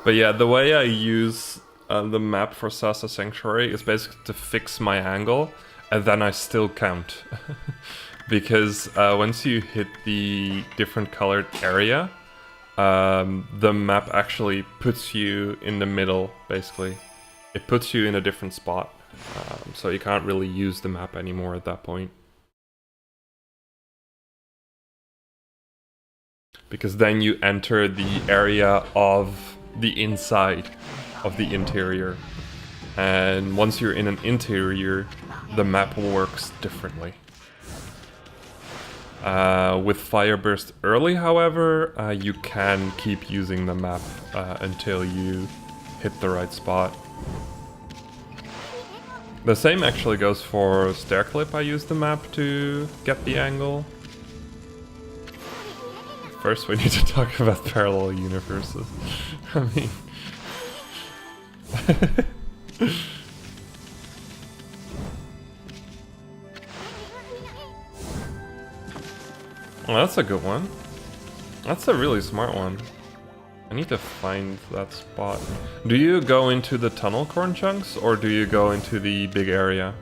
But yeah, the way I use the map for Sasa Sanctuary is basically to fix my angle, and then I still count. Because once you hit the different colored area, the map actually puts you in the middle, basically. It puts you in a different spot, so you can't really use the map anymore at that point. Because then you enter the area of the inside of the interior. And once you're in an interior, the map works differently. With Fireburst early, however, you can keep using the map until you hit the right spot. The same actually goes for Stairclip. I use the map to get the angle. First we need to talk about parallel universes. I mean... Well, that's a good one. That's a really smart one. I need to find that spot. Do you go into the tunnel corn chunks, or do you go into the big area?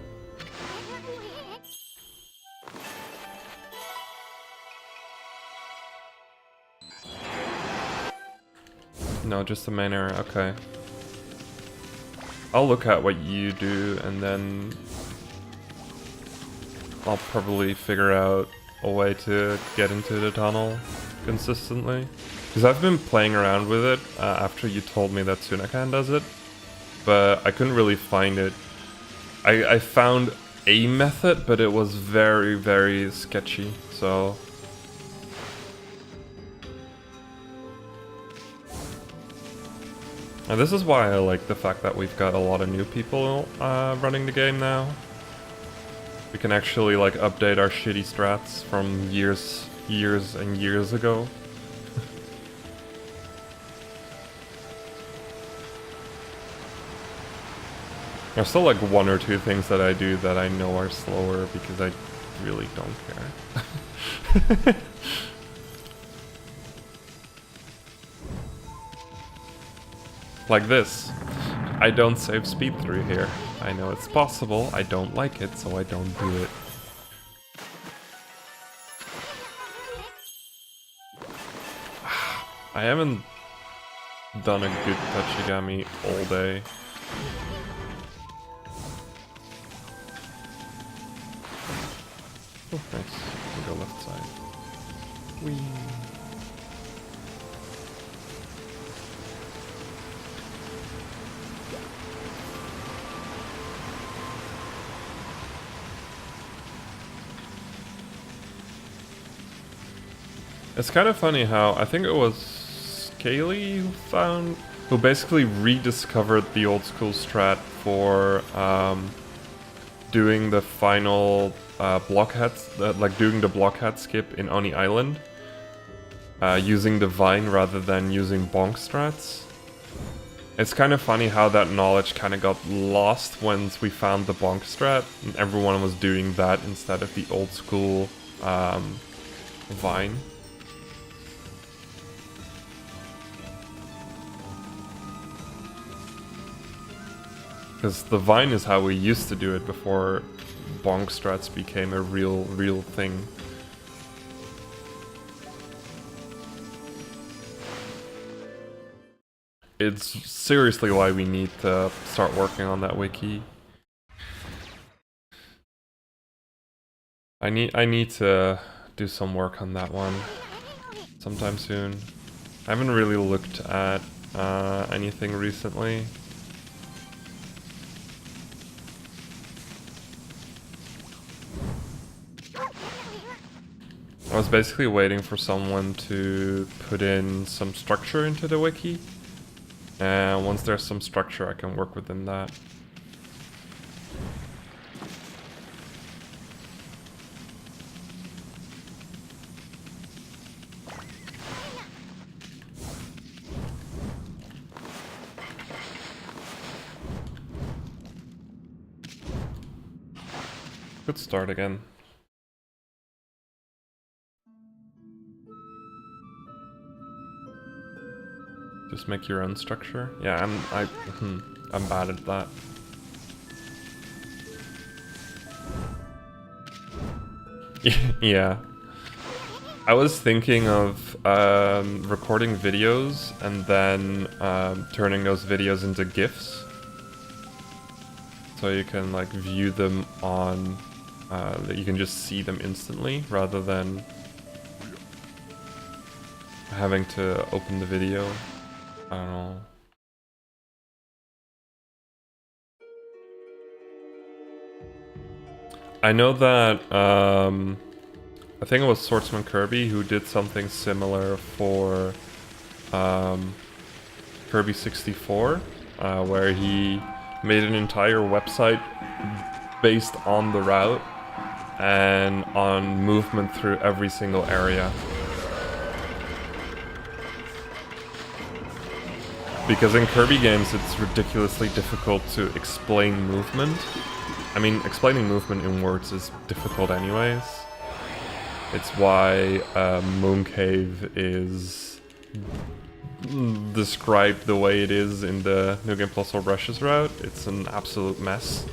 No, just the main area, okay. I'll look at what you do, and then I'll probably figure out a way to get into the tunnel consistently. Because I've been playing around with it after you told me that Sunakan does it, but I couldn't really find it. I found a method, but it was very, very sketchy, so... And this is why I like the fact that we've got a lot of new people running the game now. We can actually like update our shitty strats from years and years ago. There's still like one or two things that I do that I know are slower because I really don't care. Like this. I don't save speed through here. I know it's possible, I don't like it, so I don't do it. I haven't done a good Tachigami all day. Oh, nice. We'll go left side. Whee! It's kind of funny how, I think it was Scaly who basically rediscovered the old school strat for doing the final blockhead, like doing the blockhead skip in Oni Island, using the vine rather than using bonk strats. It's kind of funny how that knowledge kind of got lost once we found the bonk strat, and everyone was doing that instead of the old school vine. Because the vine is how we used to do it before bonk strats became a real thing. It's seriously why we need to start working on that wiki. I need to do some work on that one sometime soon. I haven't really looked at anything recently. I was basically waiting for someone to put in some structure into the wiki. And once there's some structure, I can work within that. Could start again. Just make your own structure. Yeah, I'm bad at that. Yeah. I was thinking of recording videos and then turning those videos into GIFs. So you can like view them on, you can just see them instantly rather than having to open the video. I don't know. I know that, I think it was Swordsman Kirby who did something similar for Kirby 64, where he made an entire website based on the route and on movement through every single area. Because in Kirby games it's ridiculously difficult to explain movement. I mean, explaining movement in words is difficult anyways. It's why Mooncave is described the way it is in the New Game Plus or Brushes route. It's an absolute mess.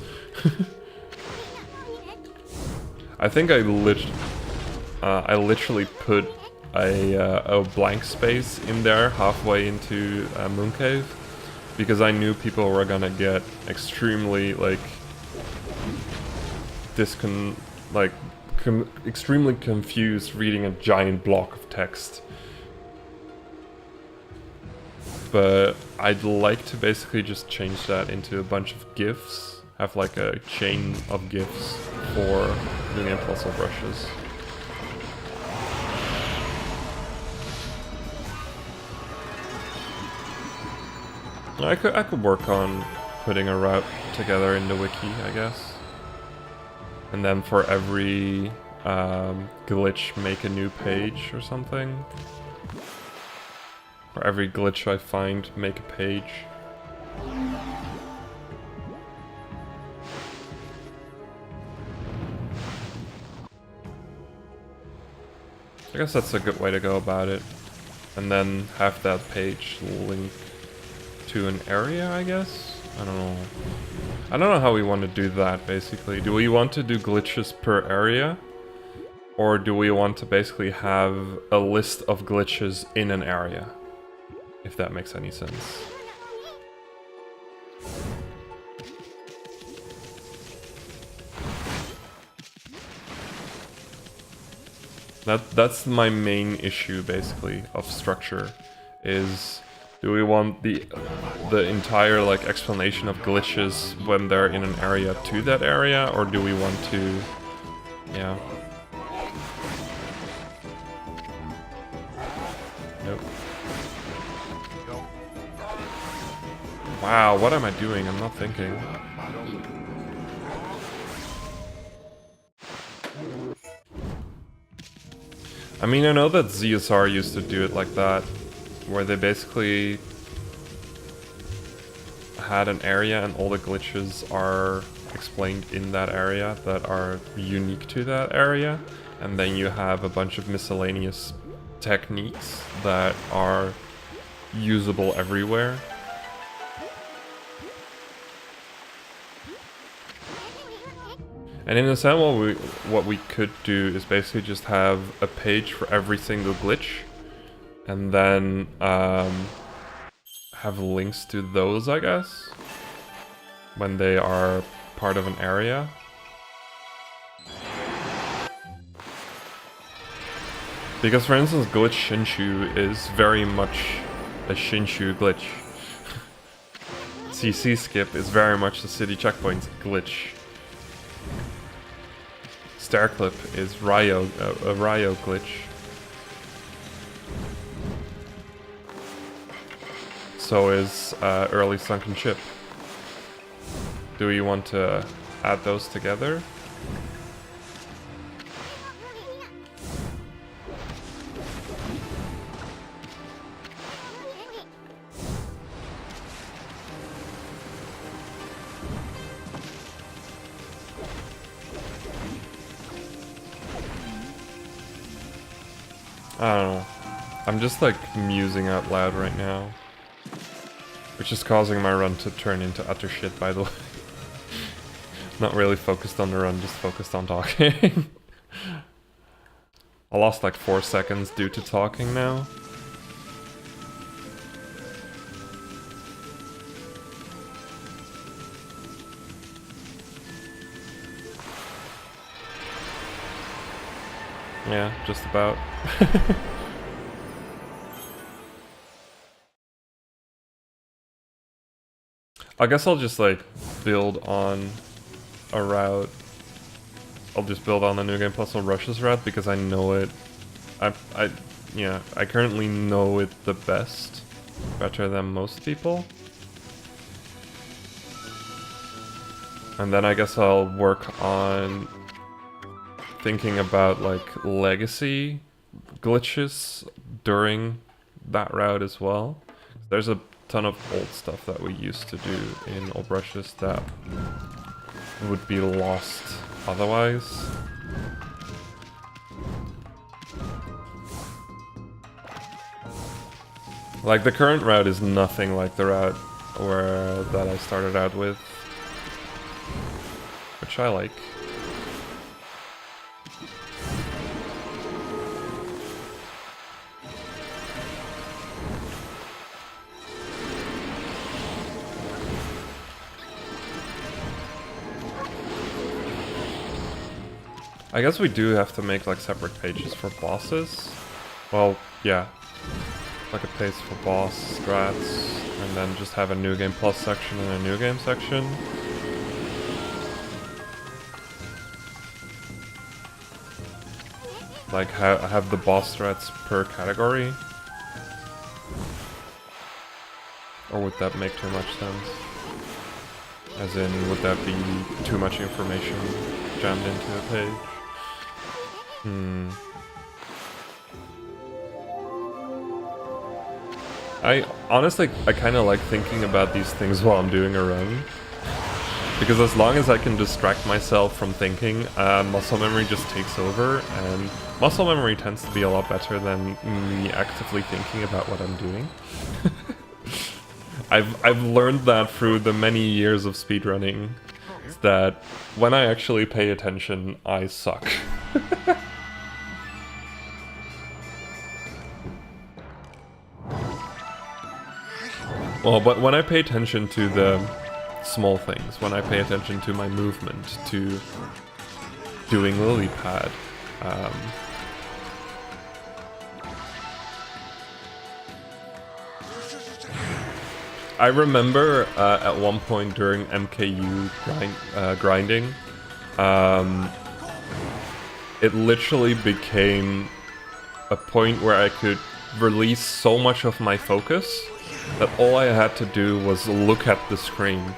I think I literally put a blank space in there halfway into Mooncave because I knew people were gonna get extremely like extremely confused reading a giant block of text. But I'd like to basically just change that into a bunch of GIFs, have like a chain of GIFs for New Game Plus or Brushes. I could work on putting a route together in the wiki, I guess. And then for every glitch, make a new page or something. For every glitch I find, make a page. I guess that's a good way to go about it. And then have that page link to an area, I guess? I don't know. I don't know how we want to do that, basically. Do we want to do glitches per area? Or do we want to basically have a list of glitches in an area? If that makes any sense. That's my main issue, basically, of structure, is do we want the entire like explanation of glitches when they're in an area to that area, or do we want to, yeah. Nope. Wow, what am I doing? I'm not thinking. I mean, I know that ZSR used to do it like that, where they basically had an area and all the glitches are explained in that area that are unique to that area, and then you have a bunch of miscellaneous techniques that are usable everywhere. And in a sense, what we could do is basically just have a page for every single glitch, and then have links to those, I guess, when they are part of an area. Because, for instance, glitch Shinshu is very much a Shinshu glitch. CC skip is very much the city checkpoints glitch. Stair clip is Ryo, a Ryo glitch. So is early sunken ship. Do we want to add those together? I don't know. I'm just like musing out loud right now. Which is causing my run to turn into utter shit, by the way. Not really focused on the run, just focused on talking. I lost like 4 seconds due to talking now. Yeah, just about. I guess I'll just like build on a route. I'll just build on the New Game Plus or Rushes route because I know it. I currently know it the best, better than most people. And then I guess I'll work on thinking about like legacy glitches during that route as well. There's a ton of old stuff that we used to do in old brushes that would be lost otherwise. Like the current route is nothing like the route that I started out with, which I like. I guess we do have to make like separate pages for bosses. Well, yeah. Like a page for boss strats, and then just have a New Game Plus section and a New Game section. Like have the boss strats per category. Or would that make too much sense? As in, would that be too much information jammed into a page? I kind of like thinking about these things while I'm doing a run. Because as long as I can distract myself from thinking, muscle memory just takes over, and muscle memory tends to be a lot better than me actively thinking about what I'm doing. I've learned that through the many years of speedrunning, that when I actually pay attention, I suck. Well, but when I pay attention to the small things, when I pay attention to my movement, to doing lily pad, I remember at one point during MKU grinding, it literally became a point where I could release so much of my focus that all I had to do was look at the screen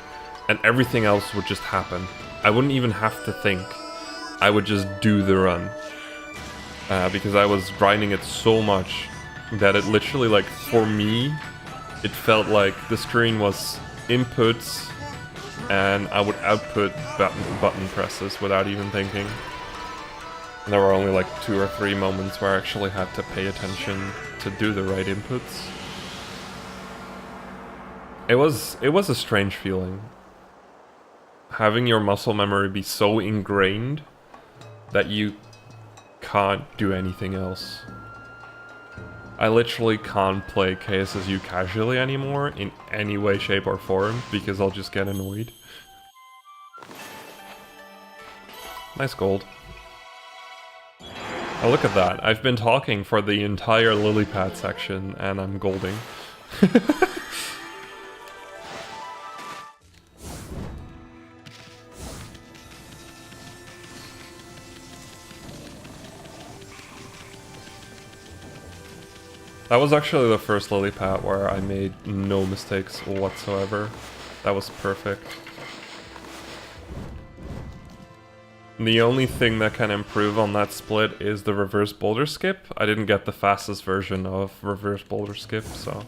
and everything else would just happen. I wouldn't even have to think. I would just do the run. Because I was grinding it so much that it literally, like, for me, it felt like the screen was inputs and I would output button presses without even thinking. And there were only like 2 or 3 moments where I actually had to pay attention to do the right inputs. It was a strange feeling. Having your muscle memory be so ingrained that you can't do anything else. I literally can't play KSSU casually anymore in any way, shape or form because I'll just get annoyed. Nice gold. Oh, look at that. I've been talking for the entire lily pad section and I'm golding. That was actually the first lily pad where I made no mistakes whatsoever. That was perfect. The only thing that can improve on that split is the reverse boulder skip. I didn't get the fastest version of reverse boulder skip, so...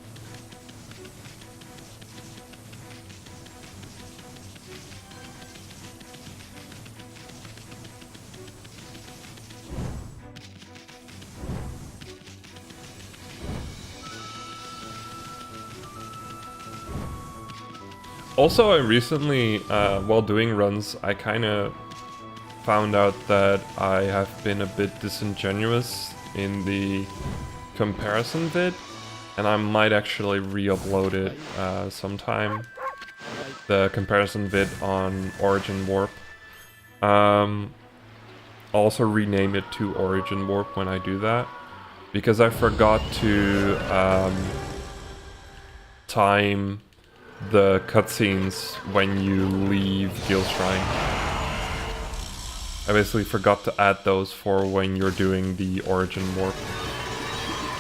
Also, I recently, while doing runs, I kind of found out that I have been a bit disingenuous in the comparison vid, and I might actually re-upload it sometime. The comparison vid on Origin Warp. I'll also rename it to Origin Warp when I do that, because I forgot to time the cutscenes when you leave Gil Shrine. I basically forgot to add those for when you're doing the Origin Warp.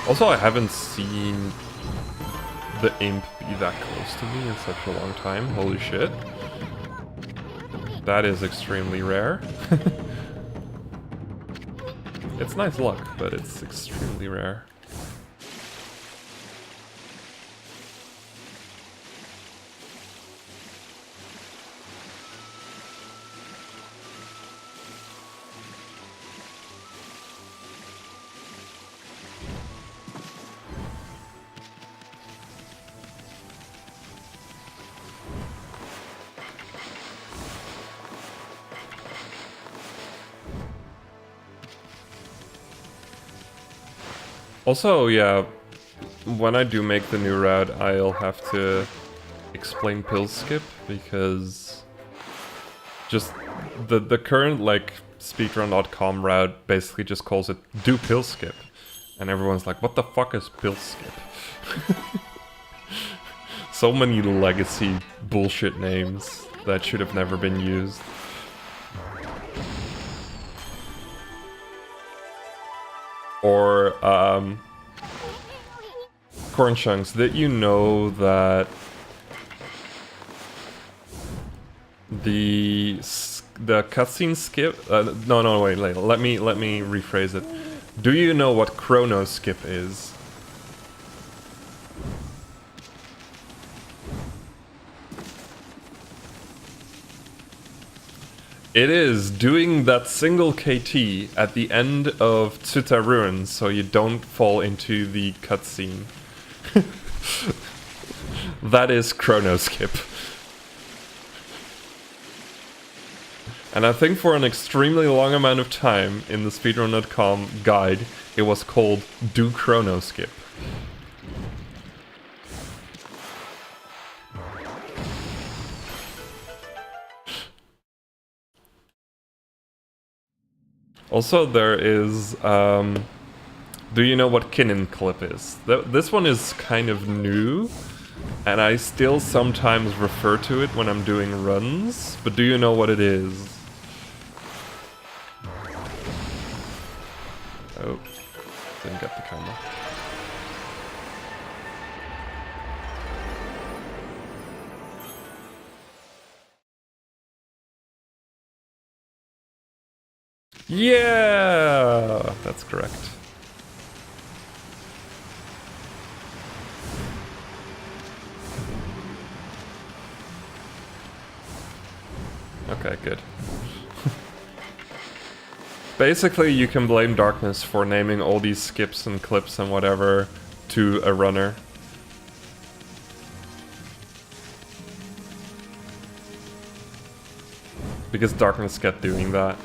Also, I haven't seen the imp be that close to me in such a long time. Holy shit. That is extremely rare. It's nice luck, but it's extremely rare. Also, yeah, when I do make the new route, I'll have to explain pill skip, because just the current, like, speedrun.com route basically just calls it do pill skip. And everyone's like, what the fuck is pill skip? So many legacy bullshit names that should have never been used. Or, Corn Chunks, did you know that the cutscene skip? No, wait, let me rephrase it. Do you know what chrono skip is? It is doing that single KT at the end of Tsuta Ruins so you don't fall into the cutscene. That is chrono skip. And I think for an extremely long amount of time in the speedrun.com guide, it was called do chrono skip. Also, there is, do you know what Kinnin clip is? This one is kind of new, and I still sometimes refer to it when I'm doing runs, but do you know what it is? Oh, didn't get the camera. Yeah, that's correct. Okay, good. Basically, you can blame Darkness for naming all these skips and clips and whatever to a runner. Because Darkness kept doing that.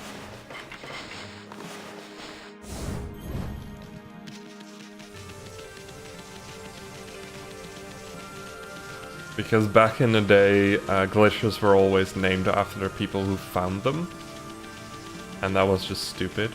Because back in the day, glitches were always named after the people who found them. And that was just stupid.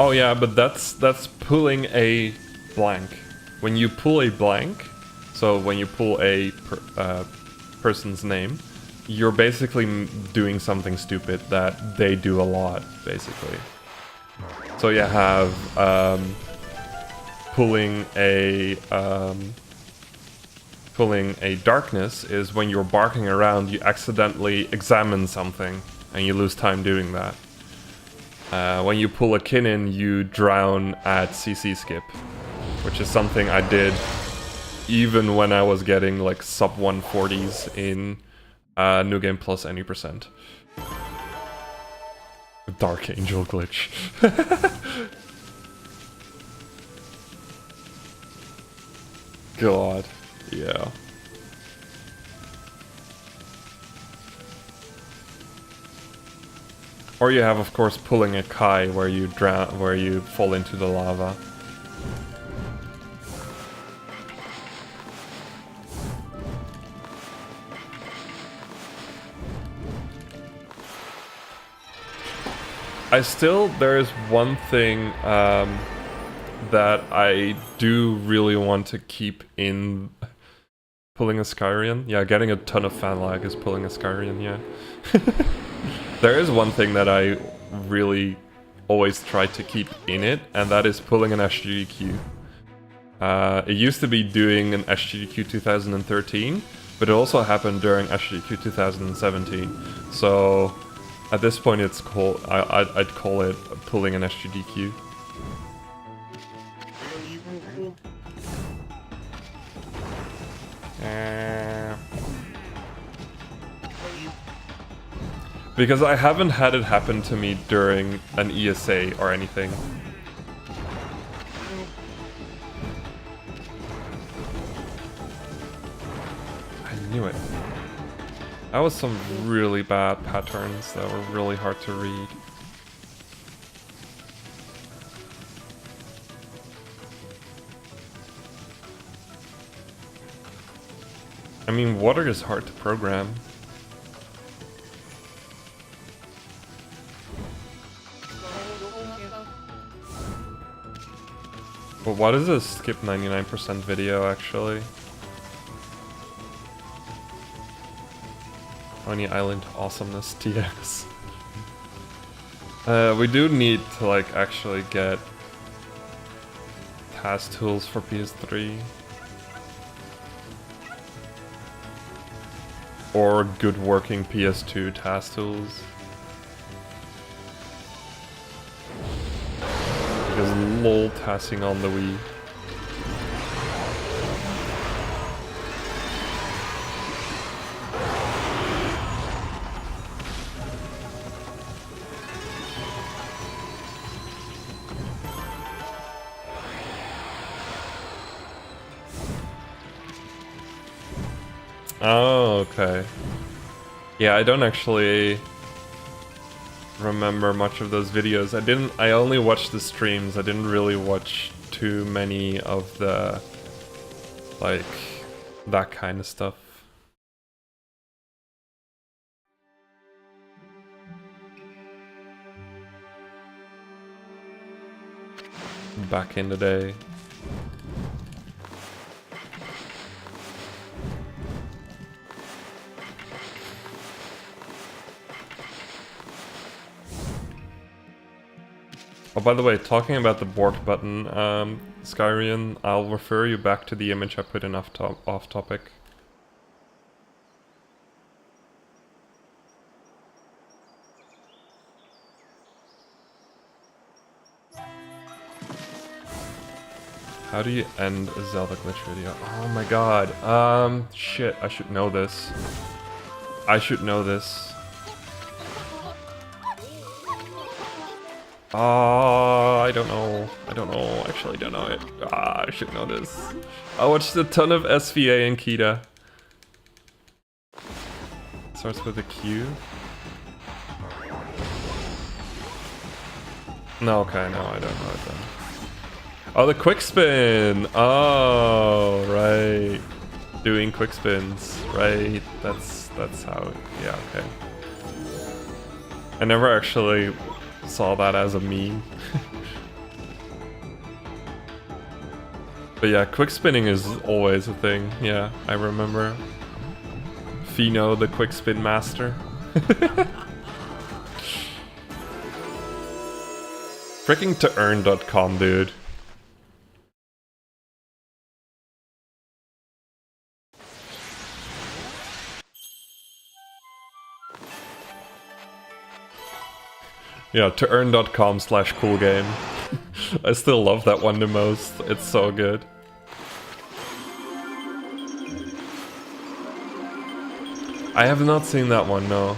Oh yeah, but that's pulling a blank. When you pull a blank, so when you pull a person's name, you're basically doing something stupid that they do a lot, basically. So you have pulling a darkness is when you're barking around, you accidentally examine something, and you lose time doing that. When you pull a Kinnin, you drown at CC skip, which is something I did even when I was getting like sub 140s in New Game Plus any percent. Dark Angel glitch. God, yeah. Or you have, of course, pulling a Kai where you drown, where you fall into the lava. There is one thing that I do really want to keep in pulling a Skyrian. Yeah, getting a ton of fan lag is pulling a Skyrian, yeah. There is one thing that I really always try to keep in it, and that is pulling an SGDQ. It used to be doing an SGDQ 2013, but it also happened during SGDQ 2017. So at this point, it's called I'd call it pulling an SGDQ. Because I haven't had it happen to me during an ESA or anything. I knew it. That was some really bad patterns that were really hard to read. I mean, water is hard to program. But what is a skip 99% video actually? Honey Island awesomeness TX. We do need to like actually get task tools for PS3. Or good working PS2 task tools. Because lol tasking on the Wii. Oh, okay. Yeah, I don't actually remember much of those videos. I only watched the streams. I didn't really watch too many of the, like, that kind of stuff. Back in the day. Oh, by the way, talking about the board button, Skyrian, I'll refer you back to the image I put in off topic. How do you end a Zelda glitch video? Oh my god. Shit, I should know this. I should know this. I don't know. Actually, don't know it. I should know this. I watched a ton of SVA and Kita. Starts with a Q. No, okay, no, I don't know it then. Oh, the quick spin! Oh, right. Doing quick spins, right? That's how. Yeah, okay. I never actually saw that as a meme. But yeah, quick spinning is always a thing. Yeah, I remember. Fino, the quick spin master. Freaking toearn.com, dude. Yeah, to earn.com/coolgame. I still love that one the most. It's so good. I have not seen that one, no.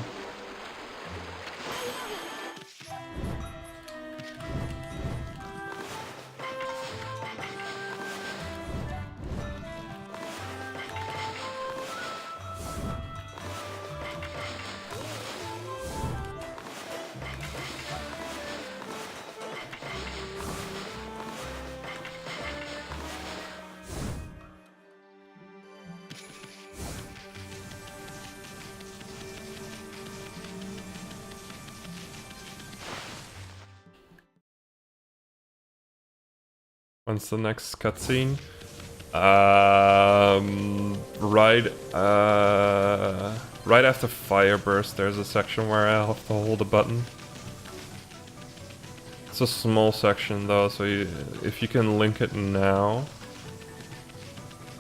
When's the next cutscene? Right after Fire Burst, there's a section where I have to hold a button. It's a small section though, so if you can link it now,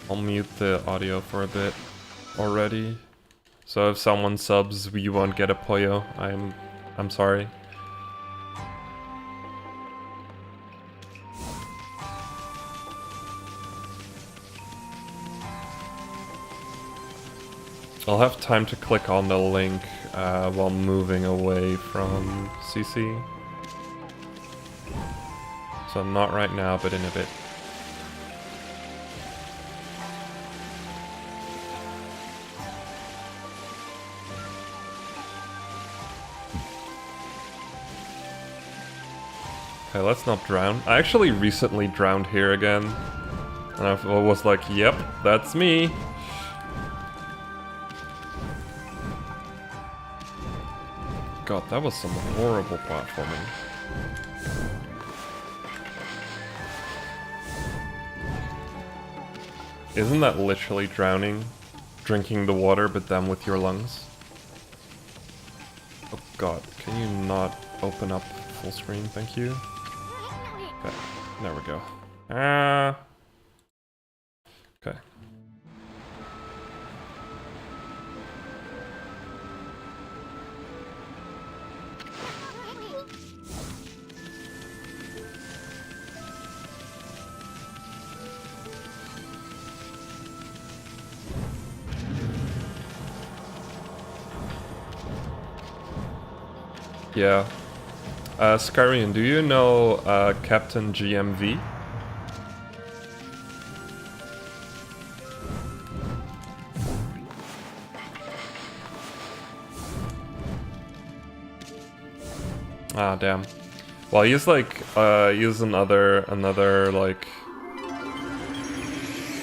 I'll mute the audio for a bit already. So if someone subs, you won't get a Poyo. I'm sorry. I'll have time to click on the link while moving away from CC. So not right now, but in a bit. Okay, let's not drown. I actually recently drowned here again. And I was like, yep, that's me. God, that was some horrible platforming. Isn't that literally drowning? Drinking the water, but then with your lungs? Oh god, can you not open up full screen? Thank you. Okay, there we go. Ah. Okay. Yeah. Scarian, do you know Captain GMV? Ah, damn. Well, he's like, he's another like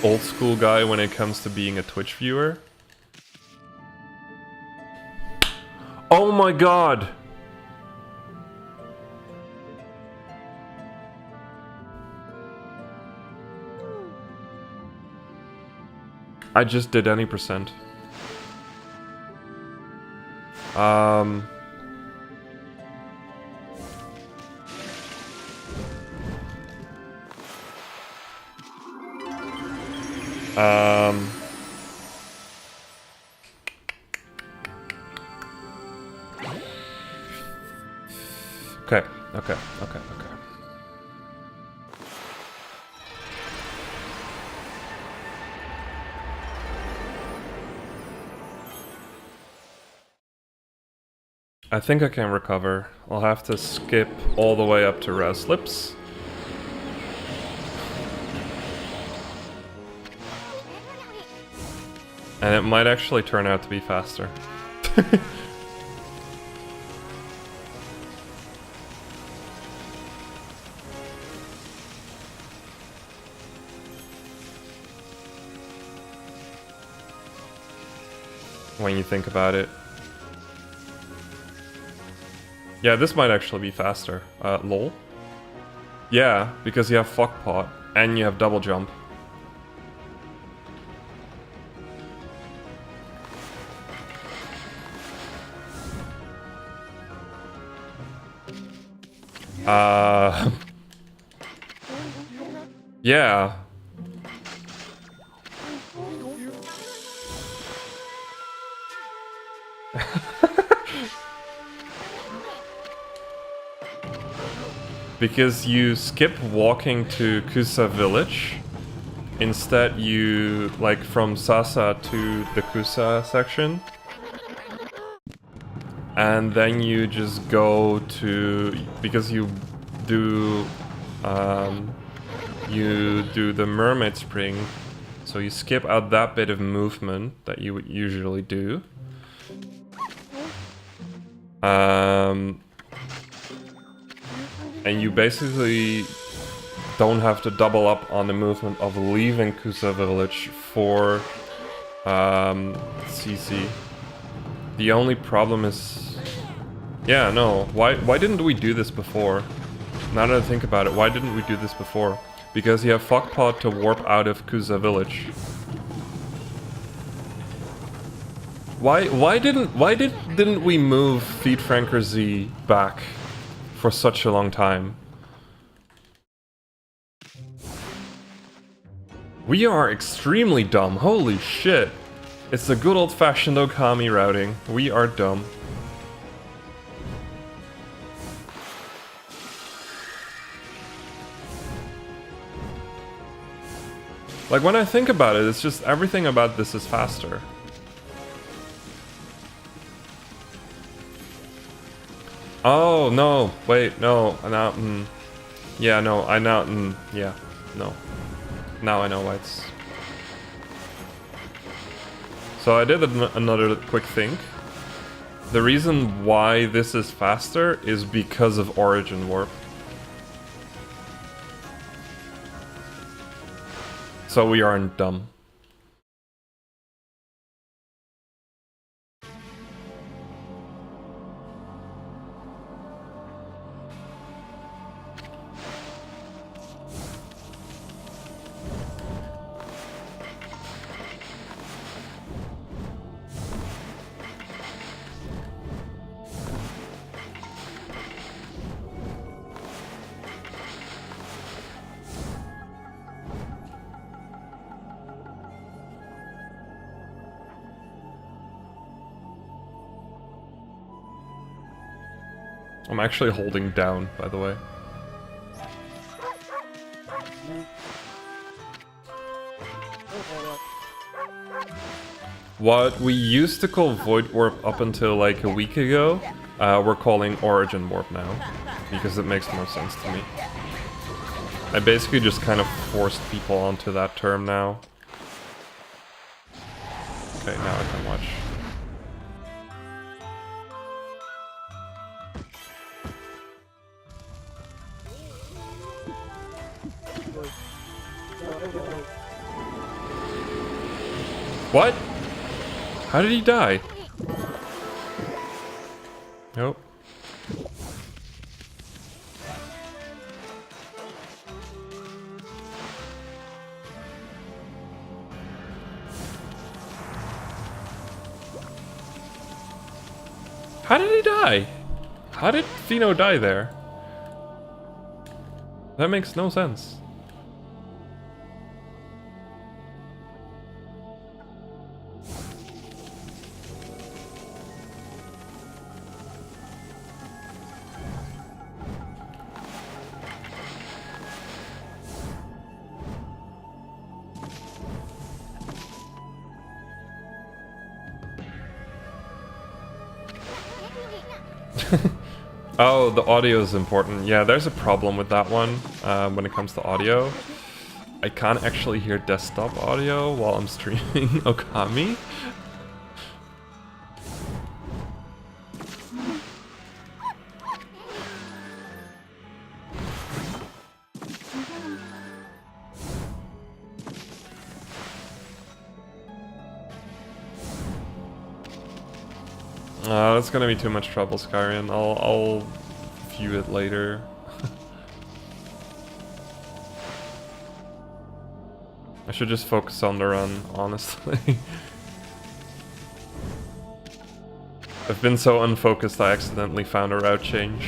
old school guy when it comes to being a Twitch viewer. Oh my god! I just did any percent. Okay. I think I can recover. I'll have to skip all the way up to res slips. And it might actually turn out to be faster. When you think about it. Yeah, this might actually be faster. Lol. Yeah, because you have fuck pot and you have double jump. Yeah. Because you skip walking to Kusa village. Instead you, like, from Sasa to the Kusa section. And then you just go to, because you do the mermaid spring, so you skip out that bit of movement that you would usually do. And you basically don't have to double up on the movement of leaving Kusa village for CC. The only problem is... Yeah, no. Why didn't we do this before? Now that I think about it, why didn't we do this before? Because you have Fogpod to warp out of Kusa village. Why didn't we move Feed Franker Z back for such a long time? We are extremely dumb, holy shit. It's the good old-fashioned Okami routing. We are dumb. Like, when I think about it, it's just everything about this is faster. Oh, no. Wait, no. Now, yeah, no, I now, yeah, no. Now I know why it's... So I did another quick think. The reason why this is faster is because of Origin Warp. So we aren't dumb. I'm actually holding down, by the way. What we used to call Void Warp up until like a week ago, we're calling Origin Warp now, because it makes more sense to me. I basically just kind of forced people onto that term now. Okay, now I can watch. What? How did he die? Nope. How did he die? How did Fino die there? That makes no sense. Oh, the audio is important. Yeah, there's a problem with that one when it comes to audio. I can't actually hear desktop audio while I'm streaming Okami. That's gonna be too much trouble, Skyrim. I'll view it later. I should just focus on the run, honestly. I've been so unfocused I accidentally found a route change.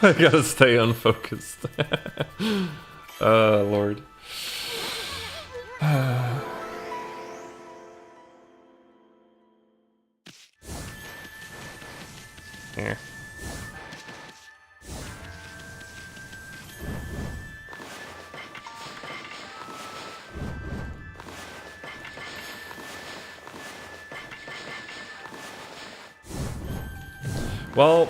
I gotta stay unfocused. Lord. Yeah. Well,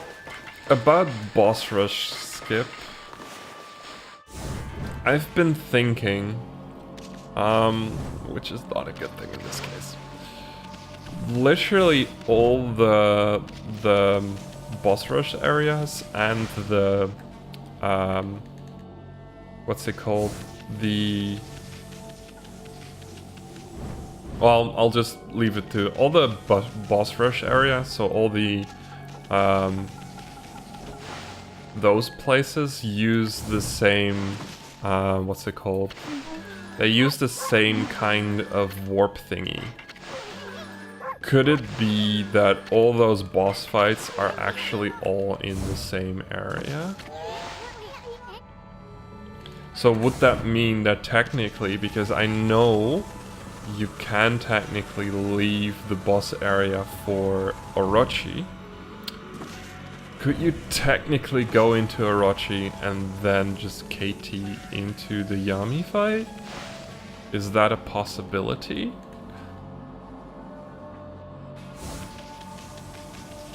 about boss rush skip, I've been thinking, which is not a good thing in this case. Literally all the boss rush areas and the what's it called? Well, I'll just leave it to all the boss rush area, so all the those places use the same what's it called? They use the same kind of warp thingy. Could it be that all those boss fights are actually all in the same area? So would that mean that technically, because I know you can technically leave the boss area for Orochi, could you technically go into Orochi and then just KT into the Yami fight? Is that a possibility?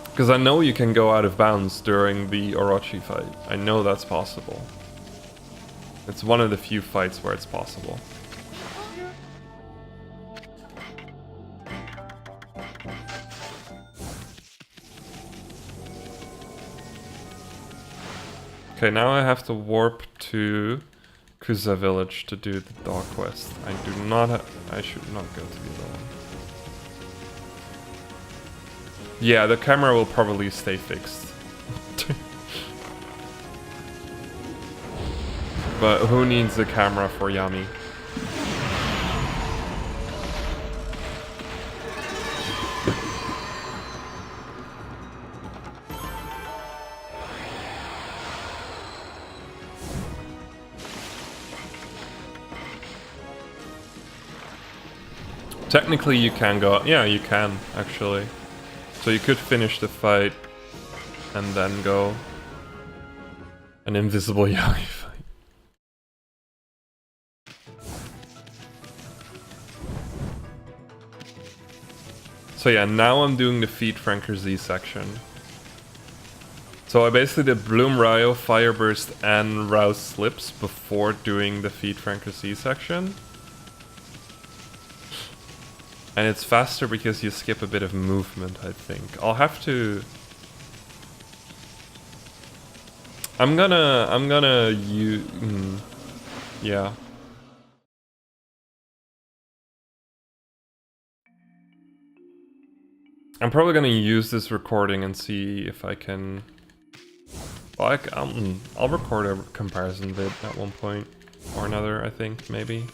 Because I know you can go out of bounds during the Orochi fight. I know that's possible. It's one of the few fights where it's possible. Okay, now I have to warp to Kusa village to do the dog quest. I should not go to the other one. Yeah, the camera will probably stay fixed. But who needs a camera for Yami? Technically you can go, yeah, you can actually. So you could finish the fight and then go an invisible Yami fight. So yeah, now I'm doing the Feed Franker Z section. So I basically did Bloom Ryo, Fire Burst and Rouse Slips before doing the Feed Franker Z section. And it's faster because you skip a bit of movement, I think. I'll have to... I'm gonna use... yeah. I'm probably gonna use this recording and see if I can... Well, I'll record a comparison vid at one point or another, I think, maybe.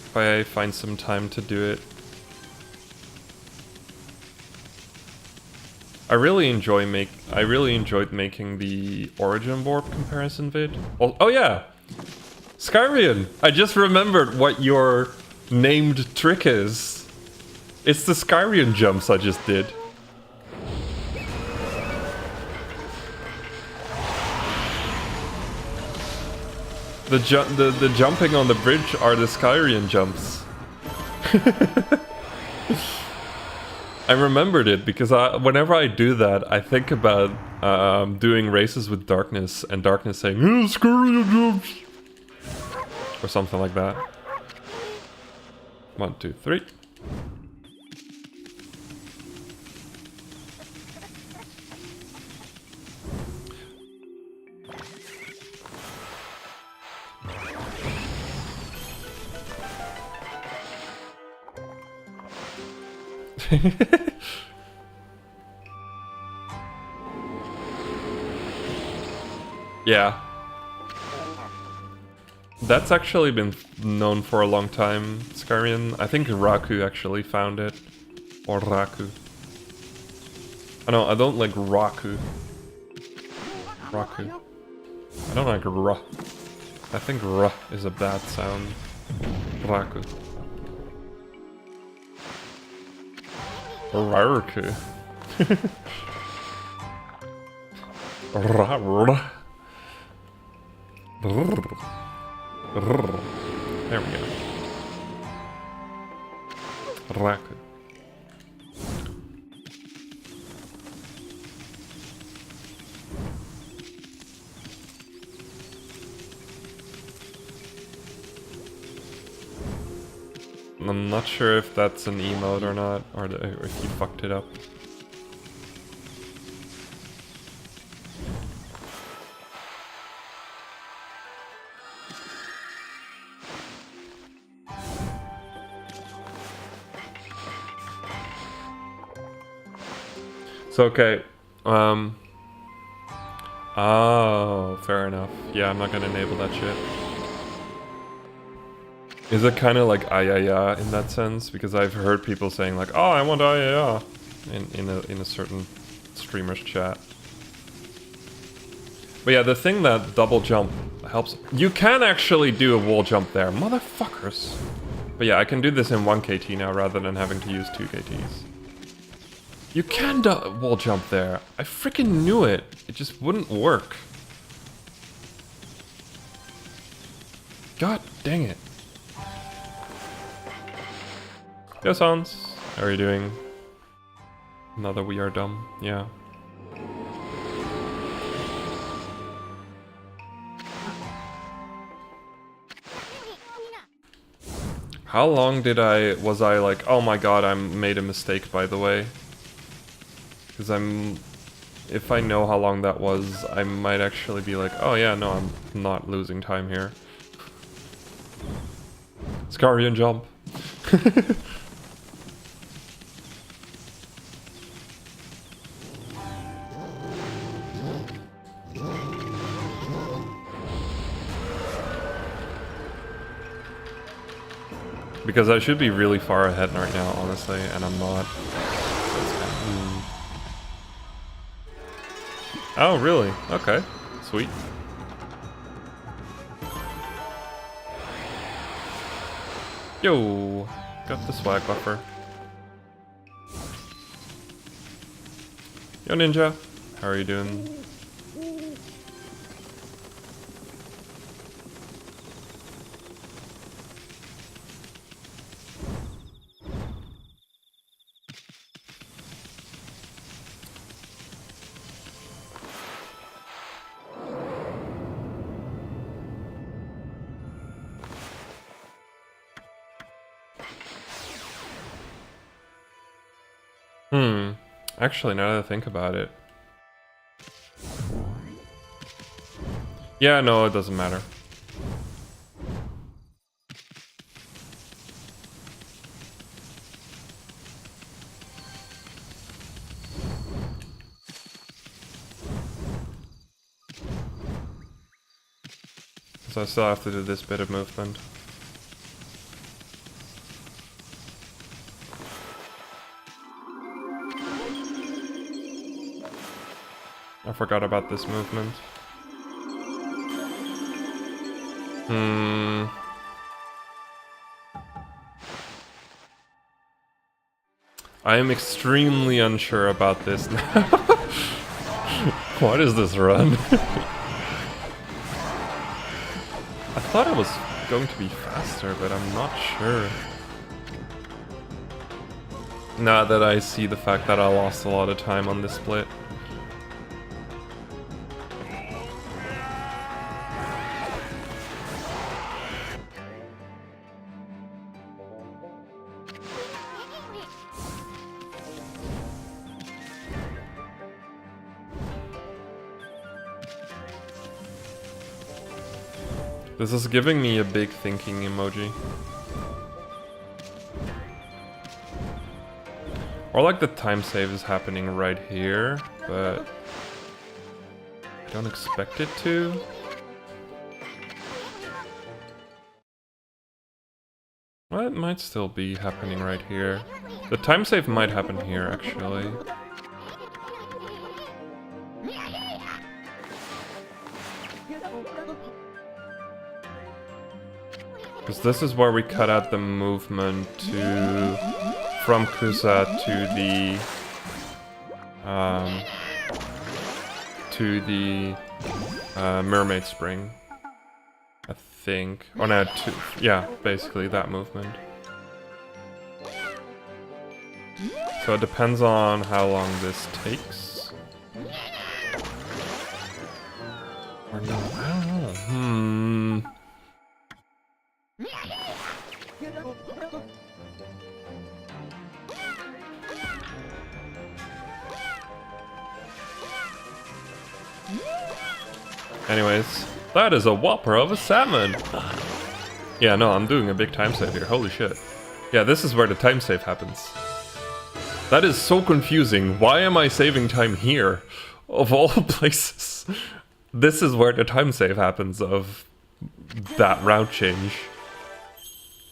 If I find some time to do it. I really enjoyed making the Origin Warp comparison vid. Oh yeah! Skyrian! I just remembered what your named trick is. It's the Skyrian jumps I just did. The jumping on the bridge are the Skyrian jumps. I remembered it because whenever I do that, I think about doing races with Darkness and Darkness saying Skyrian jumps or something like that. 1, 2, 3. Yeah. That's actually been known for a long time, Skyrian. I think Raku actually found it. Or Raku. Oh no, I don't like Raku. Raku. I don't like R. I think R is a bad sound. Raku. Raku. There we go. Raku. I'm not sure if that's an emote or not, or if you fucked it up. So, okay. Oh, fair enough. Yeah, I'm not gonna enable that shit. Is it kind of like ayaya in that sense? Because I've heard people saying like, "Oh, I want ayaya," in a certain streamer's chat. But yeah, the thing that double jump helps. You can actually do a wall jump there, motherfuckers. But yeah, I can do this in 1 KT now rather than having to use 2 KTs. You can wall jump there. I freaking knew it. It just wouldn't work. God dang it. Yo, Sans. How are you doing? Now that we are dumb, yeah. How long was I like, oh my god, I made a mistake, by the way? Because if I know how long that was, I might actually be like, oh yeah, no, I'm not losing time here. Scarian jump. Because I should be really far ahead right now, honestly, and I'm not. Oh, really? Okay. Sweet. Yo! Got the swag buffer. Yo, Ninja! How are you doing? Actually, now that I think about it. Yeah, no, it doesn't matter. So I still have to do this bit of movement. I forgot about this movement. I am extremely unsure about this now. What is this run? I thought it was going to be faster, but I'm not sure. Now that I see the fact that I lost a lot of time on this split. This is giving me a big thinking emoji. Or like the time save is happening right here, but I don't expect it to. Well, it might still be happening right here. The time save might happen here, actually. Because this is where we cut out the movement from Kusa to the Mermaid Spring, I think. Or no, yeah, basically that movement. So it depends on how long this takes. Or no, I don't know. Anyways, that is a whopper of a salmon! Yeah, no, I'm doing a big time save here, holy shit. Yeah, this is where the time save happens. That is so confusing. Why am I saving time here? Of all places. This is where the time save happens of that route change.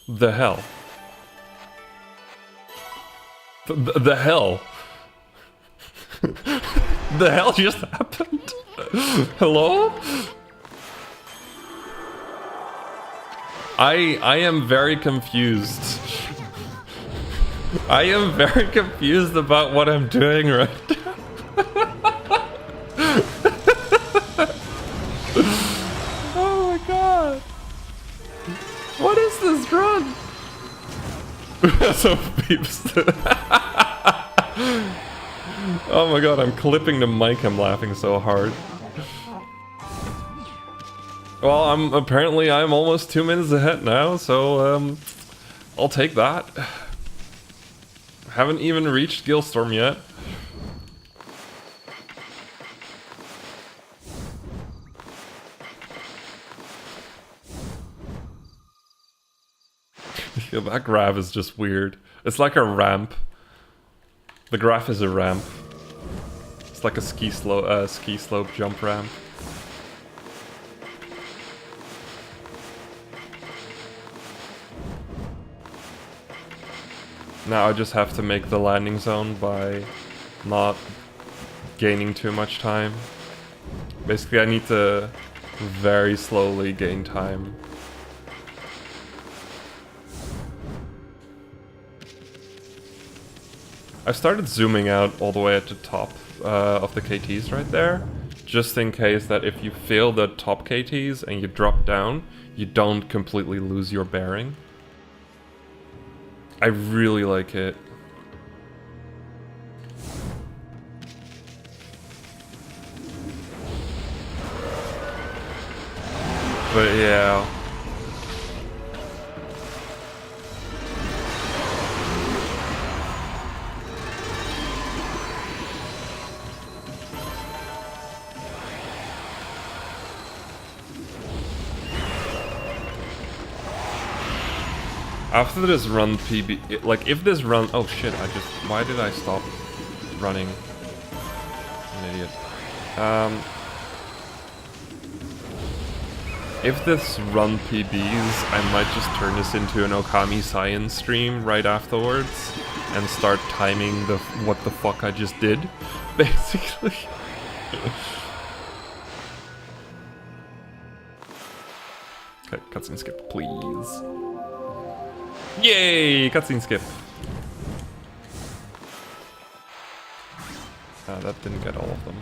The hell? The hell? The hell just happened? Hello? I am very confused. I am very confused about what I'm doing right now. Oh my god. What is this run? So peeps. Oh my god, I'm clipping the mic, I'm laughing so hard. Well, I'm almost 2 minutes ahead now, so I'll take that. Haven't even reached Gilstorm yet. Yeah, that graph is just weird. It's like a ramp. The graph is a ramp. It's like a ski slope jump ramp. Now I just have to make the landing zone by not gaining too much time. Basically, I need to very slowly gain time. I started zooming out all the way at the top of the KTs right there, just in case that if you fail the top KTs and you drop down, you don't completely lose your bearing. I really like it. But yeah. After this run PB, like if this run, oh shit, why did I stop running? I'm an idiot. If this run PBs, I might just turn this into an Okami science stream right afterwards and start timing what the fuck I just did, basically. Okay, cutscene skip, please. Yay! Cutscene skip. That didn't get all of them.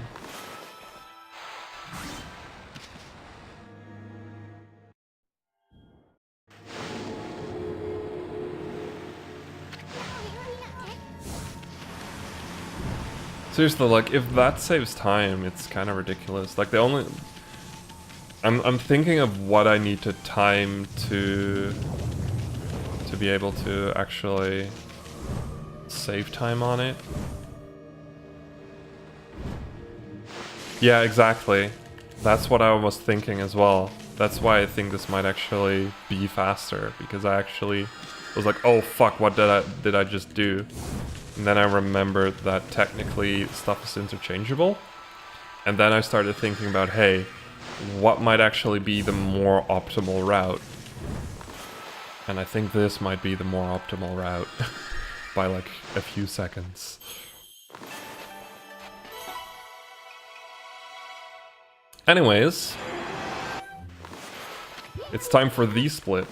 Seriously, like, if that saves time, it's kind of ridiculous. Like, the only... I'm thinking of what I need to time to be able to actually save time on it. Yeah, exactly. That's what I was thinking as well. That's why I think this might actually be faster, because I actually was like, oh fuck, what did I just do? And then I remembered that technically stuff is interchangeable. And then I started thinking about, hey, what might actually be the more optimal route? And I think this might be the more optimal route by like a few seconds. Anyways, It's time for the split.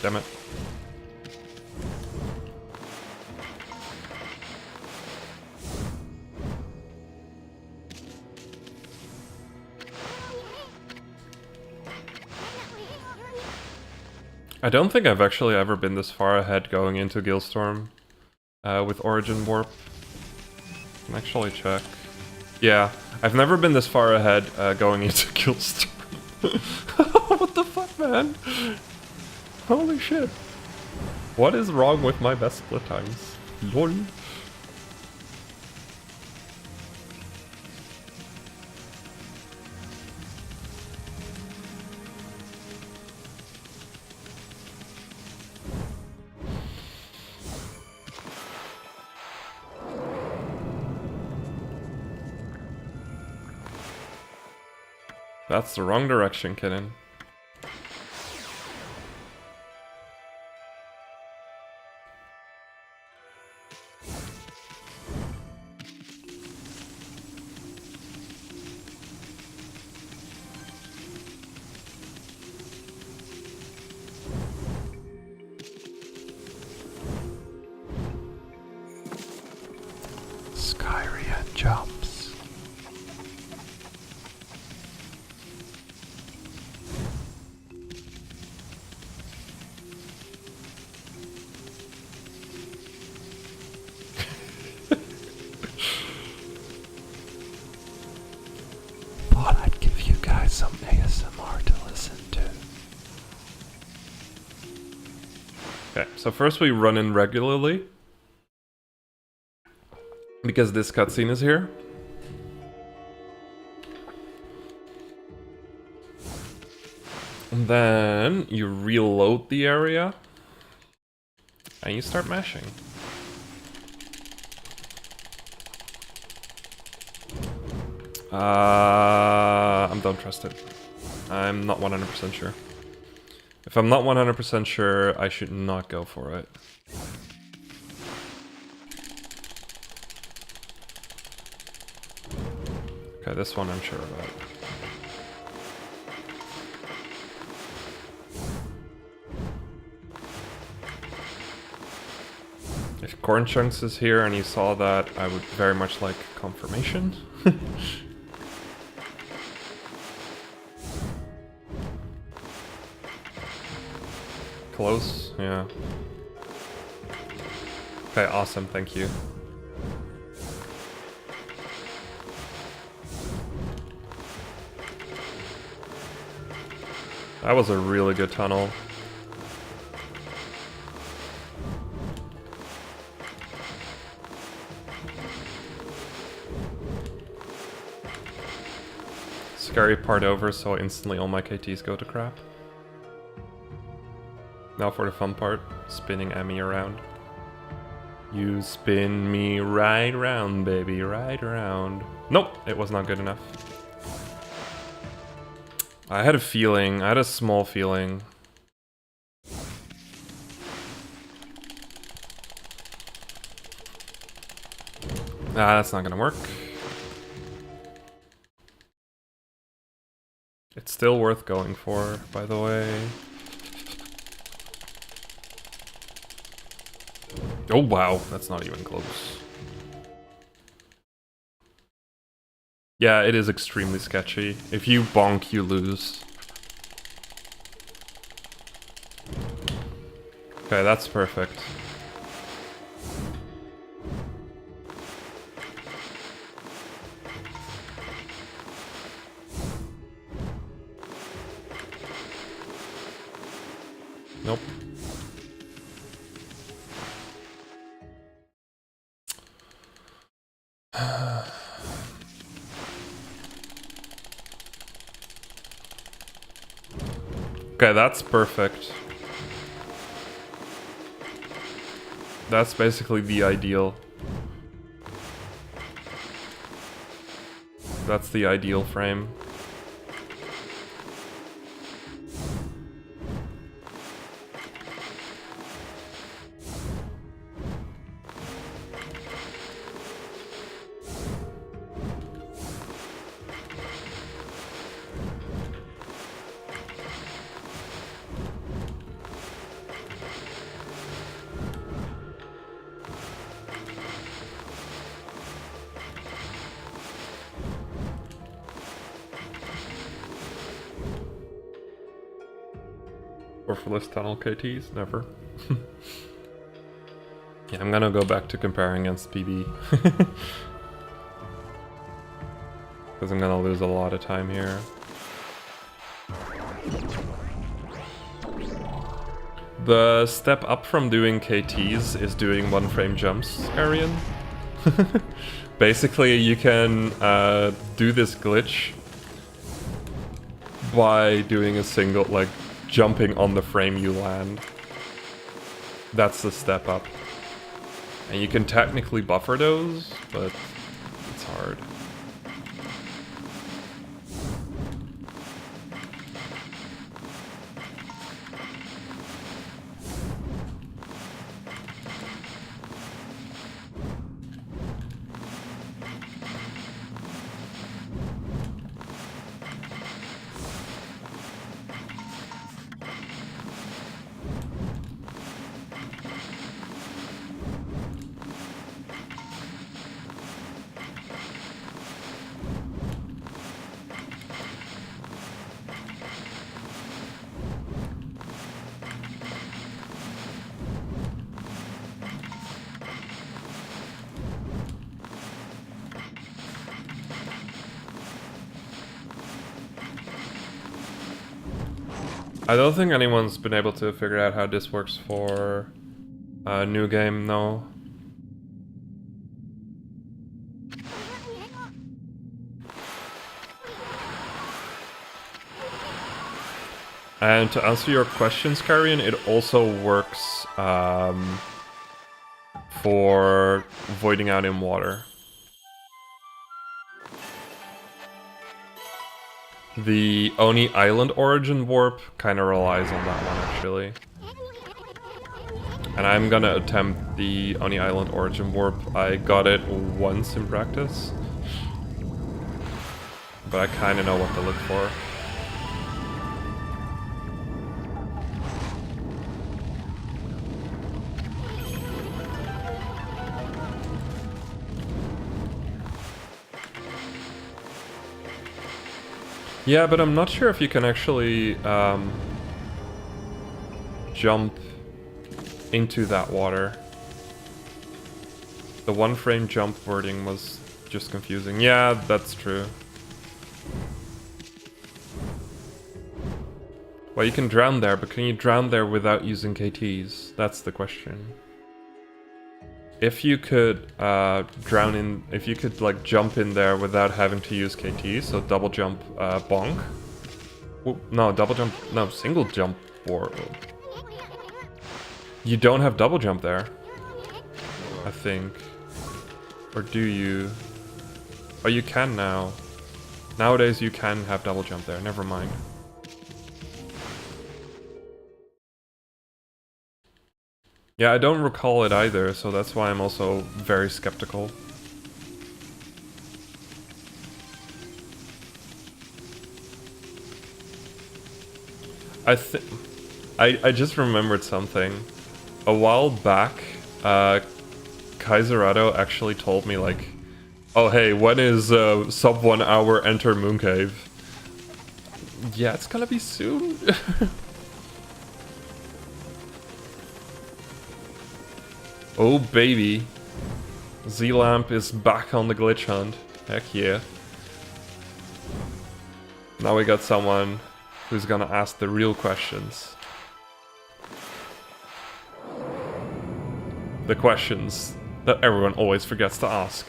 Damn it. I don't think I've actually ever been this far ahead going into Gilstorm with Origin Warp. I can actually check. Yeah, I've never been this far ahead going into Gilstorm. What the fuck, man? Holy shit. What is wrong with my best split times? LOL. That's the wrong direction, kidden. Skyria jumps. Thought I'd give you guys some ASMR to listen to. Okay, so first we run in regularly. Because this cutscene is here. And then you reload the area. And you start mashing. I don't trust it. I'm not 100% sure. If I'm not 100% sure, I should not go for it. Okay, this one I'm sure about. If Corn Chunks is here and you saw that, I would very much like confirmation. Close, yeah. Okay, awesome, thank you. That was a really good tunnel. Scary part over, so instantly all my KTs go to crap. Now for the fun part, spinning Emmy around. You spin me right round, baby, right around. Nope, it was not good enough. I had a feeling, I had a small feeling. Ah, that's not gonna work. It's still worth going for, by the way. Oh wow, that's not even close. Yeah, it is extremely sketchy. If you bonk, you lose. Okay, that's perfect. Nope. Okay, that's perfect. That's basically the ideal. That's the ideal frame. Orphaless Tunnel KTs? Never. Yeah, I'm gonna go back to comparing against PB. Because I'm gonna lose a lot of time here. The step up from doing KTs is doing one frame jumps, Arian. Basically, you can do this glitch by doing a single, like, jumping on the frame you land. That's the step up. And you can technically buffer those, but it's hard. I don't think anyone's been able to figure out how this works for a new game, no. And to answer your questions, Carrion, it also works for voiding out in water. The Oni Island origin warp kind of relies on that one, actually. And I'm gonna attempt the Oni Island origin warp. I got it once in practice. But I kind of know what to look for. Yeah, but I'm not sure if you can actually jump into that water. The one frame jump wording was just confusing. Yeah, that's true. Well, you can drown there, but can you drown there without using KTs? That's the question. If you could drown in, if you could like jump in there without having to use KT, so double jump bonk. No, double jump, no, single jump or... You don't have double jump there, I think. Or do you? Oh, you can now. Nowadays you can have double jump there, never mind. Yeah, I don't recall it either, so that's why I'm also very skeptical. I just remembered something. A while back, Kaiserado actually told me like, oh hey, when is sub 1 hour enter Mooncave? Yeah, it's gonna be soon. Oh baby, Z-Lamp is back on the glitch hunt. Heck yeah. Now we got someone who's gonna ask the real questions. The questions that everyone always forgets to ask.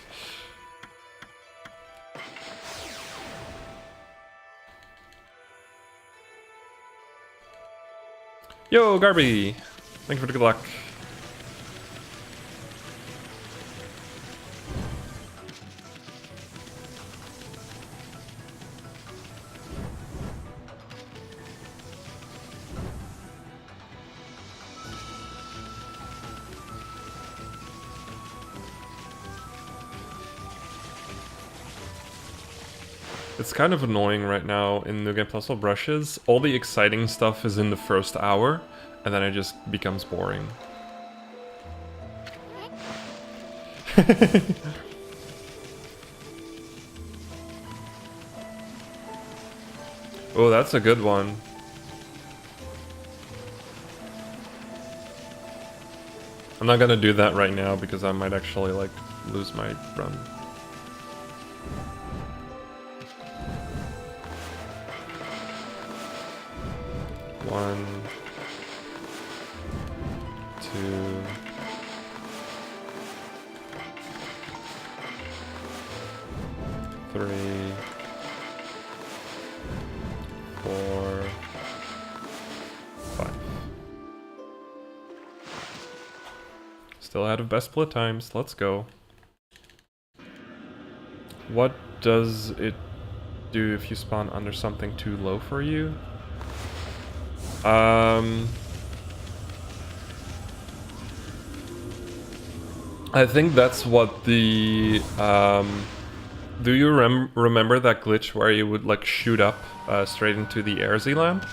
Yo, Garby! Thank you for the good luck. It's kind of annoying right now in New Game Plus Brushes. All the exciting stuff is in the first hour, and then it just becomes boring. Oh, that's a good one. I'm not gonna do that right now because I might actually like lose my run. One, two, three, four, five. Still out of best split times. Let's go. What does it do if you spawn under something too low for you? I think that's what the do you remember that glitch where you would like shoot up straight into the air Z-lamp?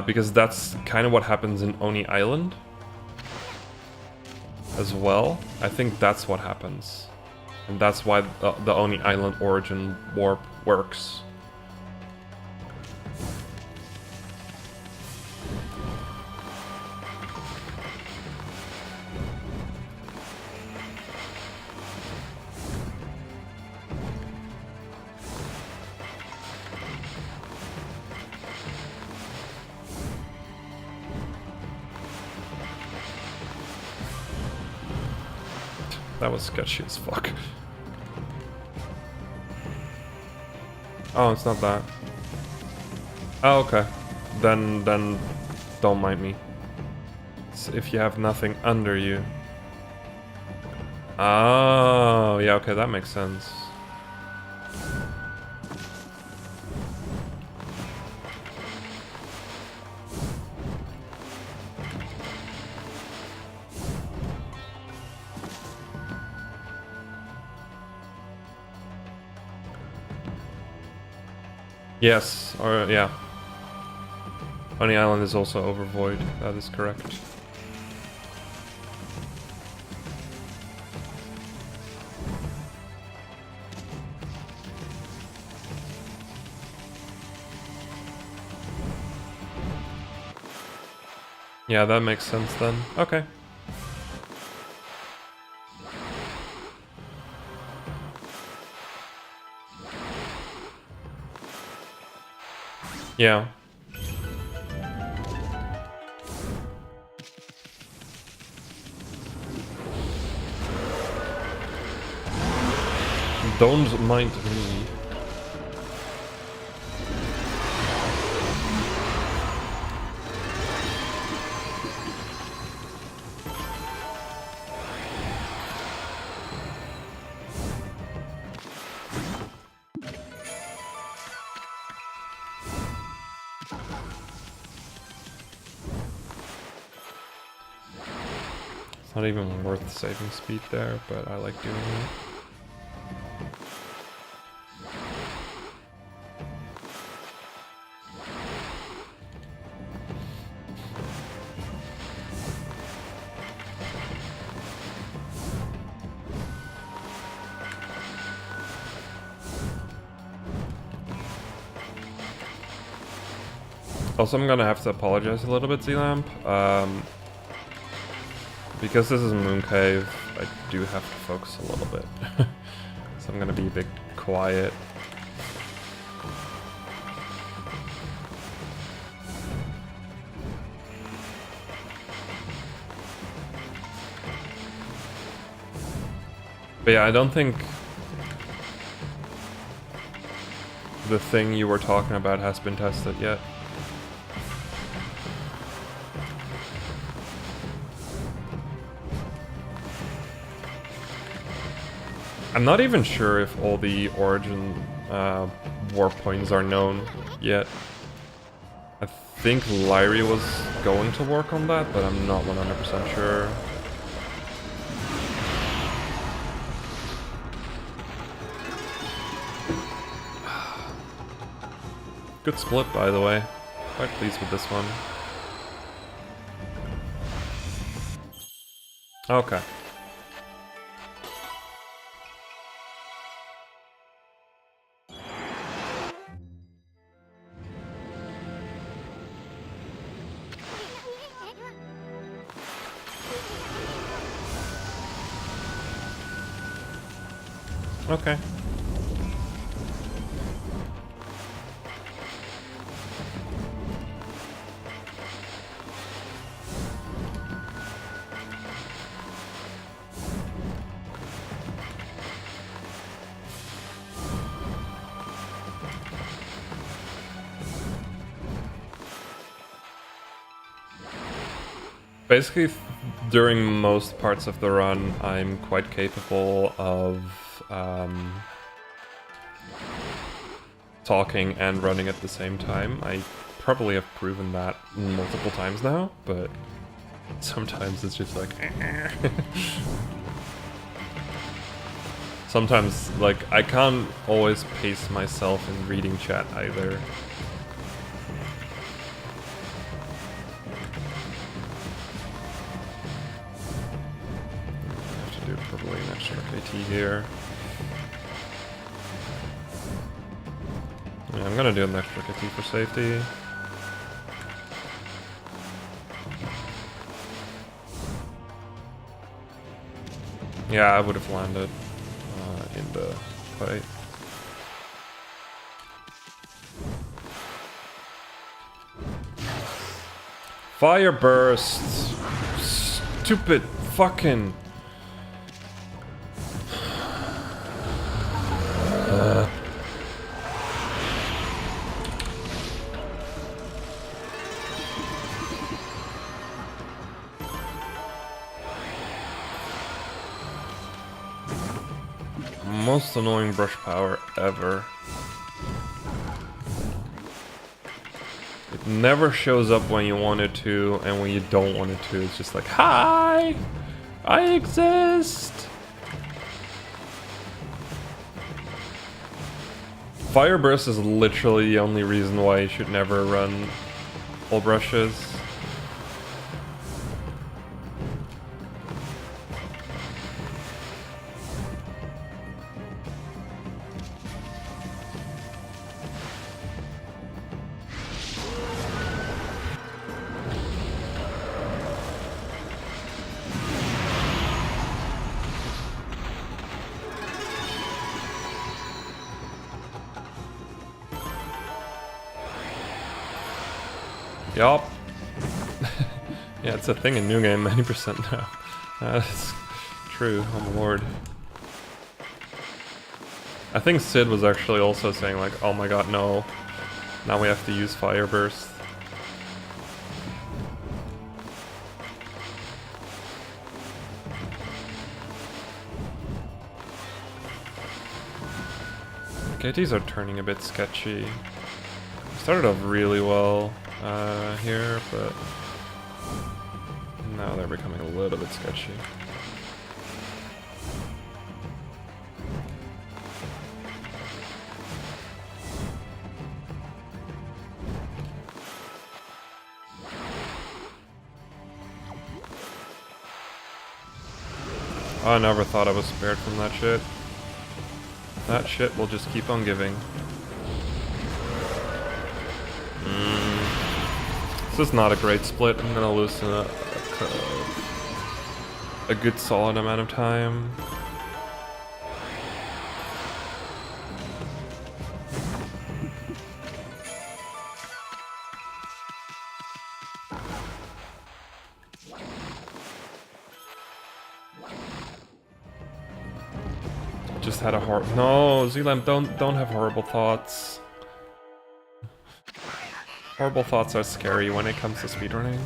Because that's kind of what happens in Oni Island as well. I think that's what happens, and that's why the Oni Island origin warp works. That was sketchy as fuck. Oh, it's not that. Oh, okay. Then don't mind me. It's if you have nothing under you. Oh, yeah, okay, that makes sense. Yes, or yeah. Oni Island is also over void, that is correct. Yeah, that makes sense then. Okay. Yeah. Don't mind me. It's not even worth saving speed there, but I like doing it. Also, I'm gonna have to apologize a little bit, Z-Lamp. Because this is Moon Cave, I do have to focus a little bit. So I'm gonna be a bit quiet. But yeah, I don't think the thing you were talking about has been tested yet. I'm not even sure if all the origin warp points are known yet. I think Lyrie was going to work on that, but I'm not 100% sure. Good split, by the way. Quite pleased with this one. Okay. Okay. Basically, during most parts of the run, I'm quite capable of talking and running at the same time. I probably have proven that multiple times now, but sometimes it's just like... Sometimes, like, I can't always pace myself in reading chat either. Probably an extra KT here. Yeah, I'm gonna do an extra KT for safety. Yeah, I would have landed in the fight. Fire burst! Stupid fucking... Most annoying brush power ever. It never shows up when you want it to, and when you don't want it to, it's just like, hi! I exist! Fire burst is literally the only reason why you should never run full brushes. Yup. Yeah, it's a thing in New Game, 90% now. That's true, oh my lord. I think Sid was actually also saying like, oh my god, no. Now we have to use Fire Burst. KTs are turning a bit sketchy. Started off really well here, but now they're becoming a little bit sketchy. I never thought I was spared from that shit. That shit will just keep on giving. This is not a great split. I'm gonna lose a good solid amount of time. Just had a no, Z-Lamp, don't have horrible thoughts. Horrible thoughts are scary when it comes to speedrunning.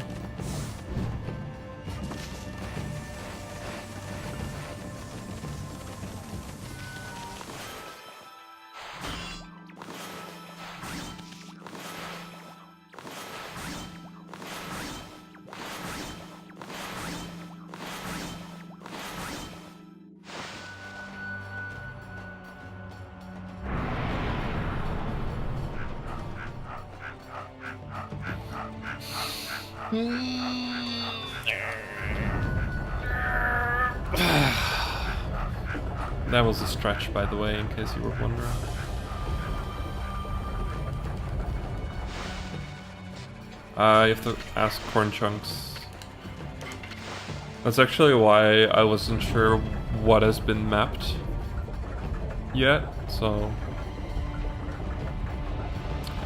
That was a stretch, by the way, in case you were wondering. You have to ask Corn Chunks. That's actually why I wasn't sure what has been mapped. yet, so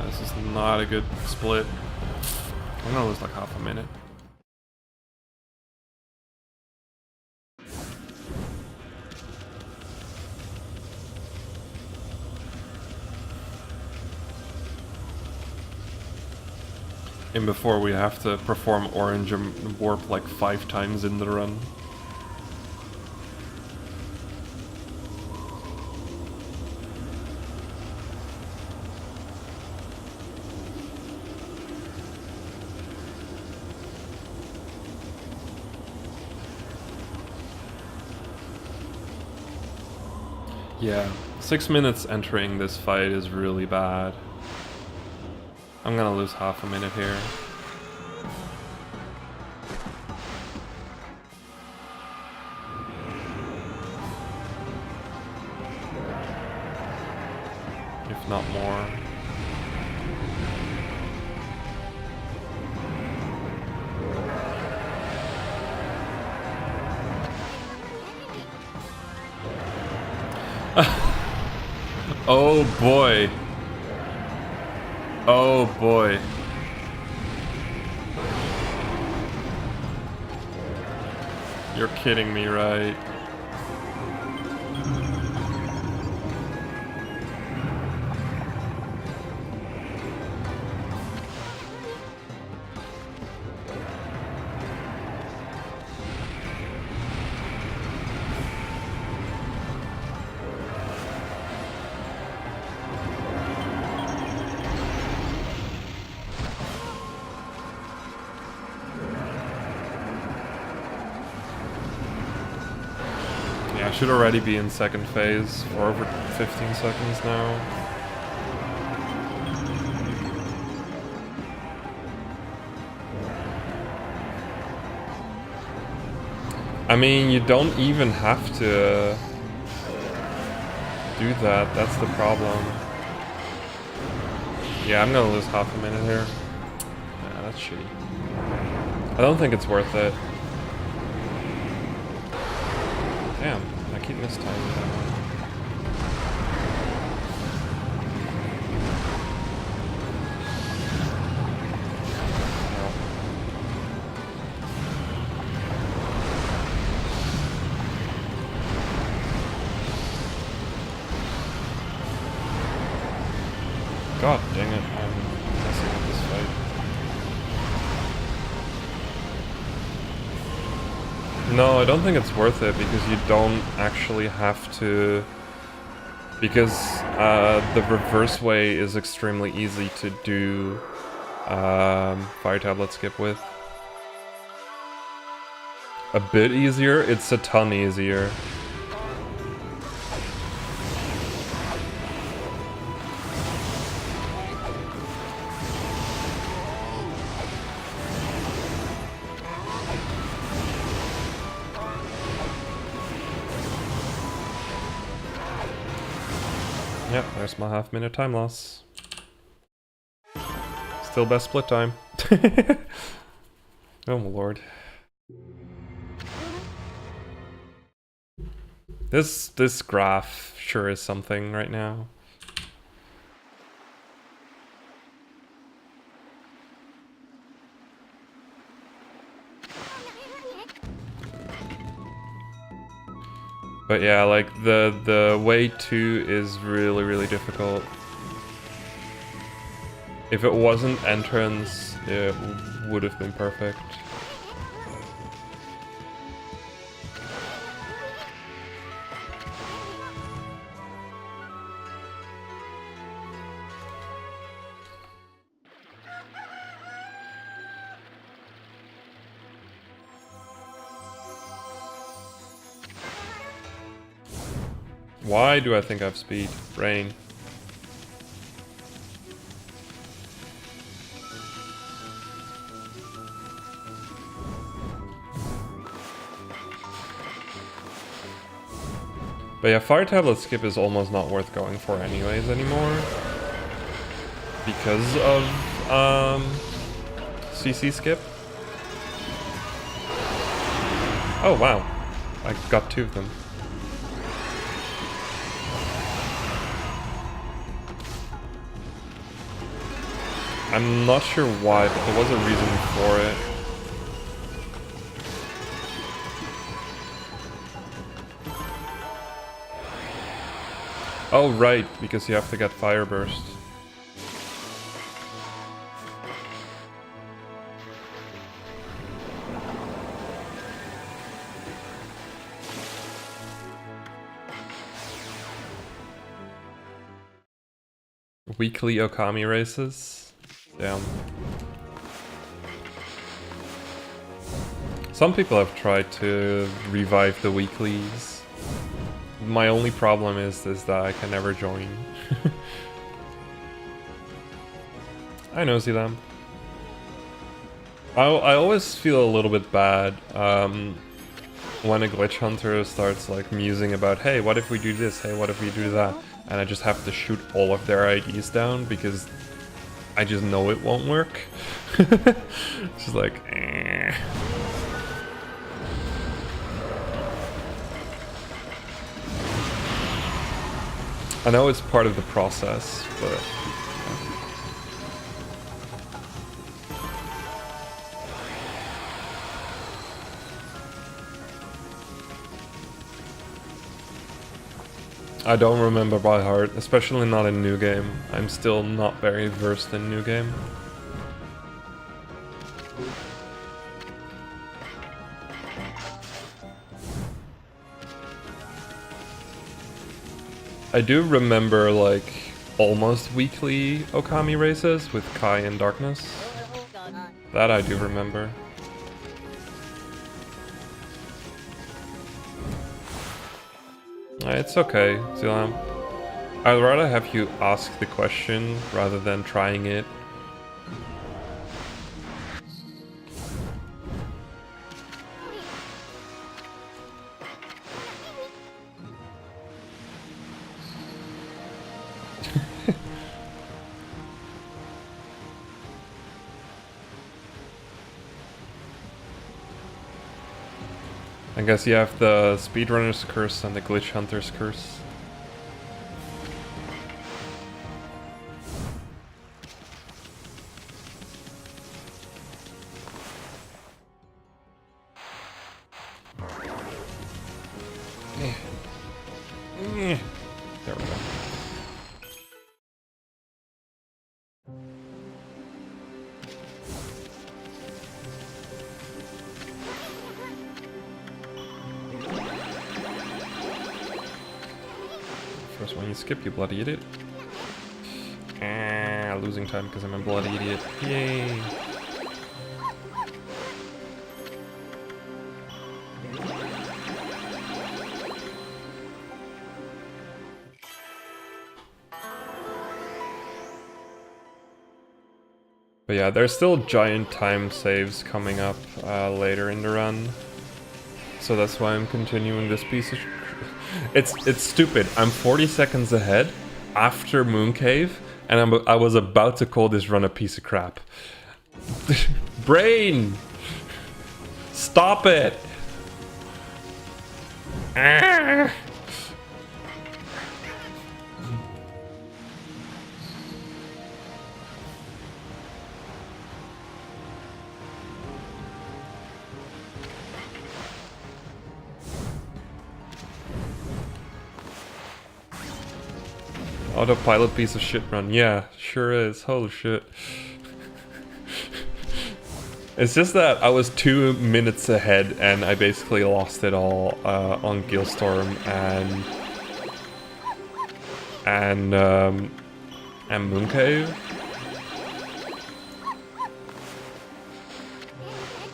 this is not a good split. I'm gonna lose like half a minute. And before we have to perform orange and warp like 5 times in the run. Yeah, 6 minutes entering this fight is really bad. I'm gonna lose half a minute here. If not more. Oh boy. Oh boy. You're kidding me, right? I should already be in second phase for over 15 seconds now. I mean, you don't even have to do that, that's the problem. Yeah, I'm gonna lose half a minute here. Yeah, that's shitty. I don't think it's worth it. Damn. I keep mistiming that one. God dang it, I'm messing with this fight. No, I don't think it's worth it because you don't actually have to... Because the reverse way is extremely easy to do fire tablet skip with. A bit easier? It's a ton easier. Yep, there's my half-minute time loss. Still best split time. Oh my lord. This graph sure is something right now. But yeah, like the way 2 is really difficult. If it wasn't entrance, it would have been perfect. Why do I think I have speed? Brain. But yeah, fire tablet skip is almost not worth going for anyways anymore. Because of CC skip. Oh wow. I got 2 of them. I'm not sure why, but there was a reason for it. Oh right, because you have to get Fire Burst. Weekly Okami races? Damn. Some people have tried to revive the weeklies. My only problem is that I can never join. I know, Zilam. I always feel a little bit bad when a glitch hunter starts like musing about, hey, what if we do this? Hey, what if we do that? And I just have to shoot all of their IDs down because I just know it won't work. Just like, eh. I know it's part of the process, but... I don't remember by heart, especially not in New Game. I'm still not very versed in New Game. I do remember like almost weekly Okami races with Kai and Darkness. That I do remember. It's okay, Zilam. I'd rather have you ask the question rather than trying it. I guess you have the Speedrunner's Curse and the Glitch Hunter's Curse. There we go. First one you skip, you bloody idiot. Ah, losing time because I'm a bloody idiot. Yay! But yeah, there's still giant time saves coming up later in the run. So that's why I'm continuing this piece of... It's stupid. I'm 40 seconds ahead after Mooncave, and I was about to call this run a piece of crap. Brain! Stop it! Ah! Autopilot piece of shit run. Yeah, sure is. Holy shit. It's just that I was 2 minutes ahead and I basically lost it all on Gilstorm and Mooncave.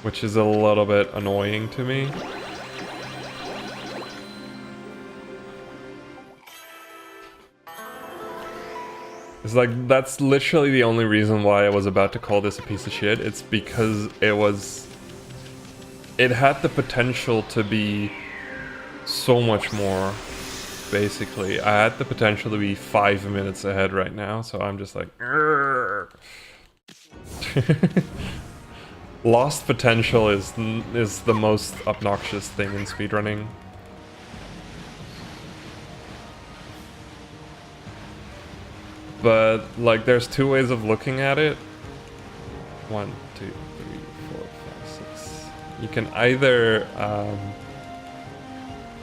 Which is a little bit annoying to me. It's like, that's literally the only reason why I was about to call this a piece of shit. It's because it had the potential to be so much more, basically. I had the potential to be 5 minutes ahead right now, so I'm just like, lost potential is the most obnoxious thing in speedrunning. But, like, there's 2 ways of looking at it. 1, 2, 3, 4, 5, 6. You can either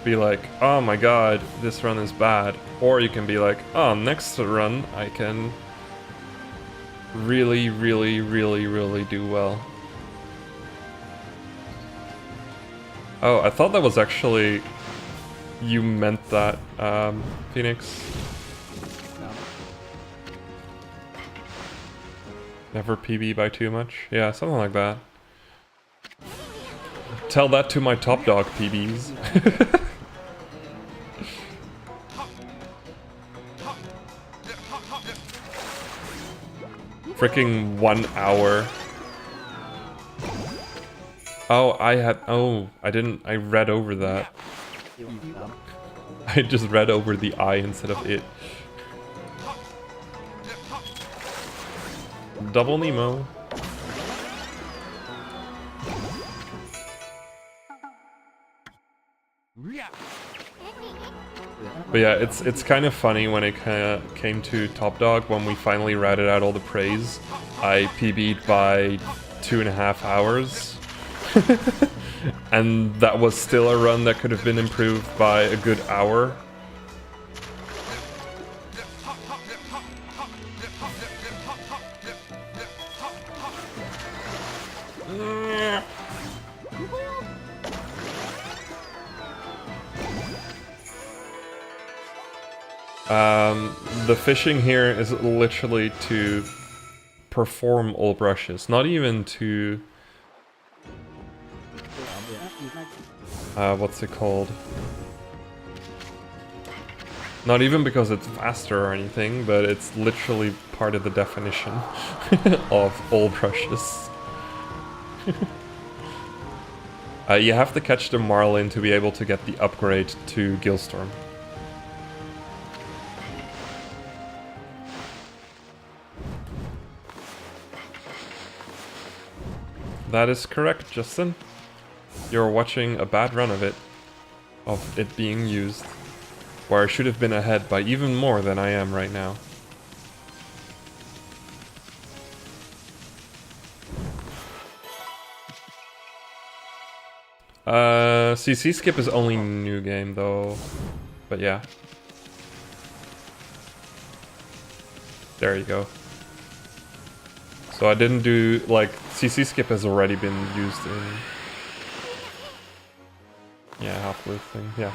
be like, oh my god, this run is bad, or you can be like, oh, next run I can really do well. Oh, I thought that was actually... You meant that, Phoenix. No. Never PB by too much? Yeah, something like that. Tell that to my top dog PBs. Freaking 1 hour. Oh, I didn't, I read over that. I just read over the I instead of it. Double Nemo. But yeah, it's kind of funny when it came to Top Dog, when we finally ratted out all the praise. I PB'd by 2.5 hours. And that was still a run that could have been improved by a good hour. The fishing here is literally to perform all brushes, not even to... what's it called? Not even because it's faster or anything, but it's literally part of the definition of all brushes. You have to catch the marlin to be able to get the upgrade to Gilstorm. That is correct, Justin. You're watching a bad run of it being used, where I should have been ahead by even more than I am right now. CC skip is only new game though, but yeah. There you go. So I didn't do, like, CC skip has already been used in... Yeah, half-life thing, yeah.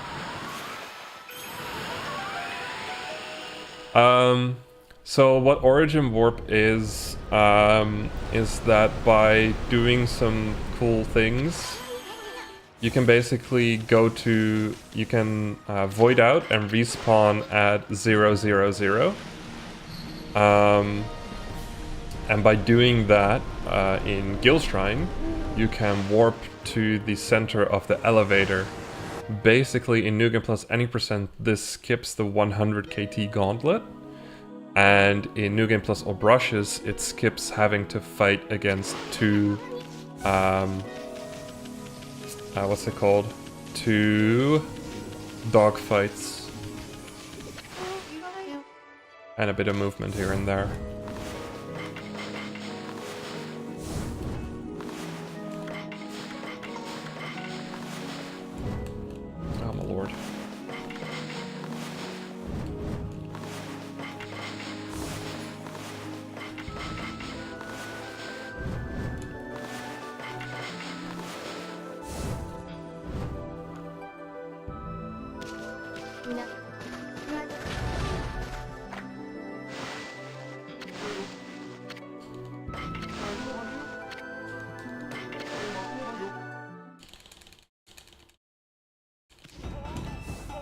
So what Origin Warp is that by doing some cool things, you can basically go to, you can void out and respawn at 000. And by doing that in Gilshrine, you can warp to the center of the elevator. Basically, in New Game Plus any percent, this skips the 100 KT gauntlet. And in New Game Plus All Brushes, it skips having to fight against two... what's it called? Two dogfights. And a bit of movement here and there. Oh my lord.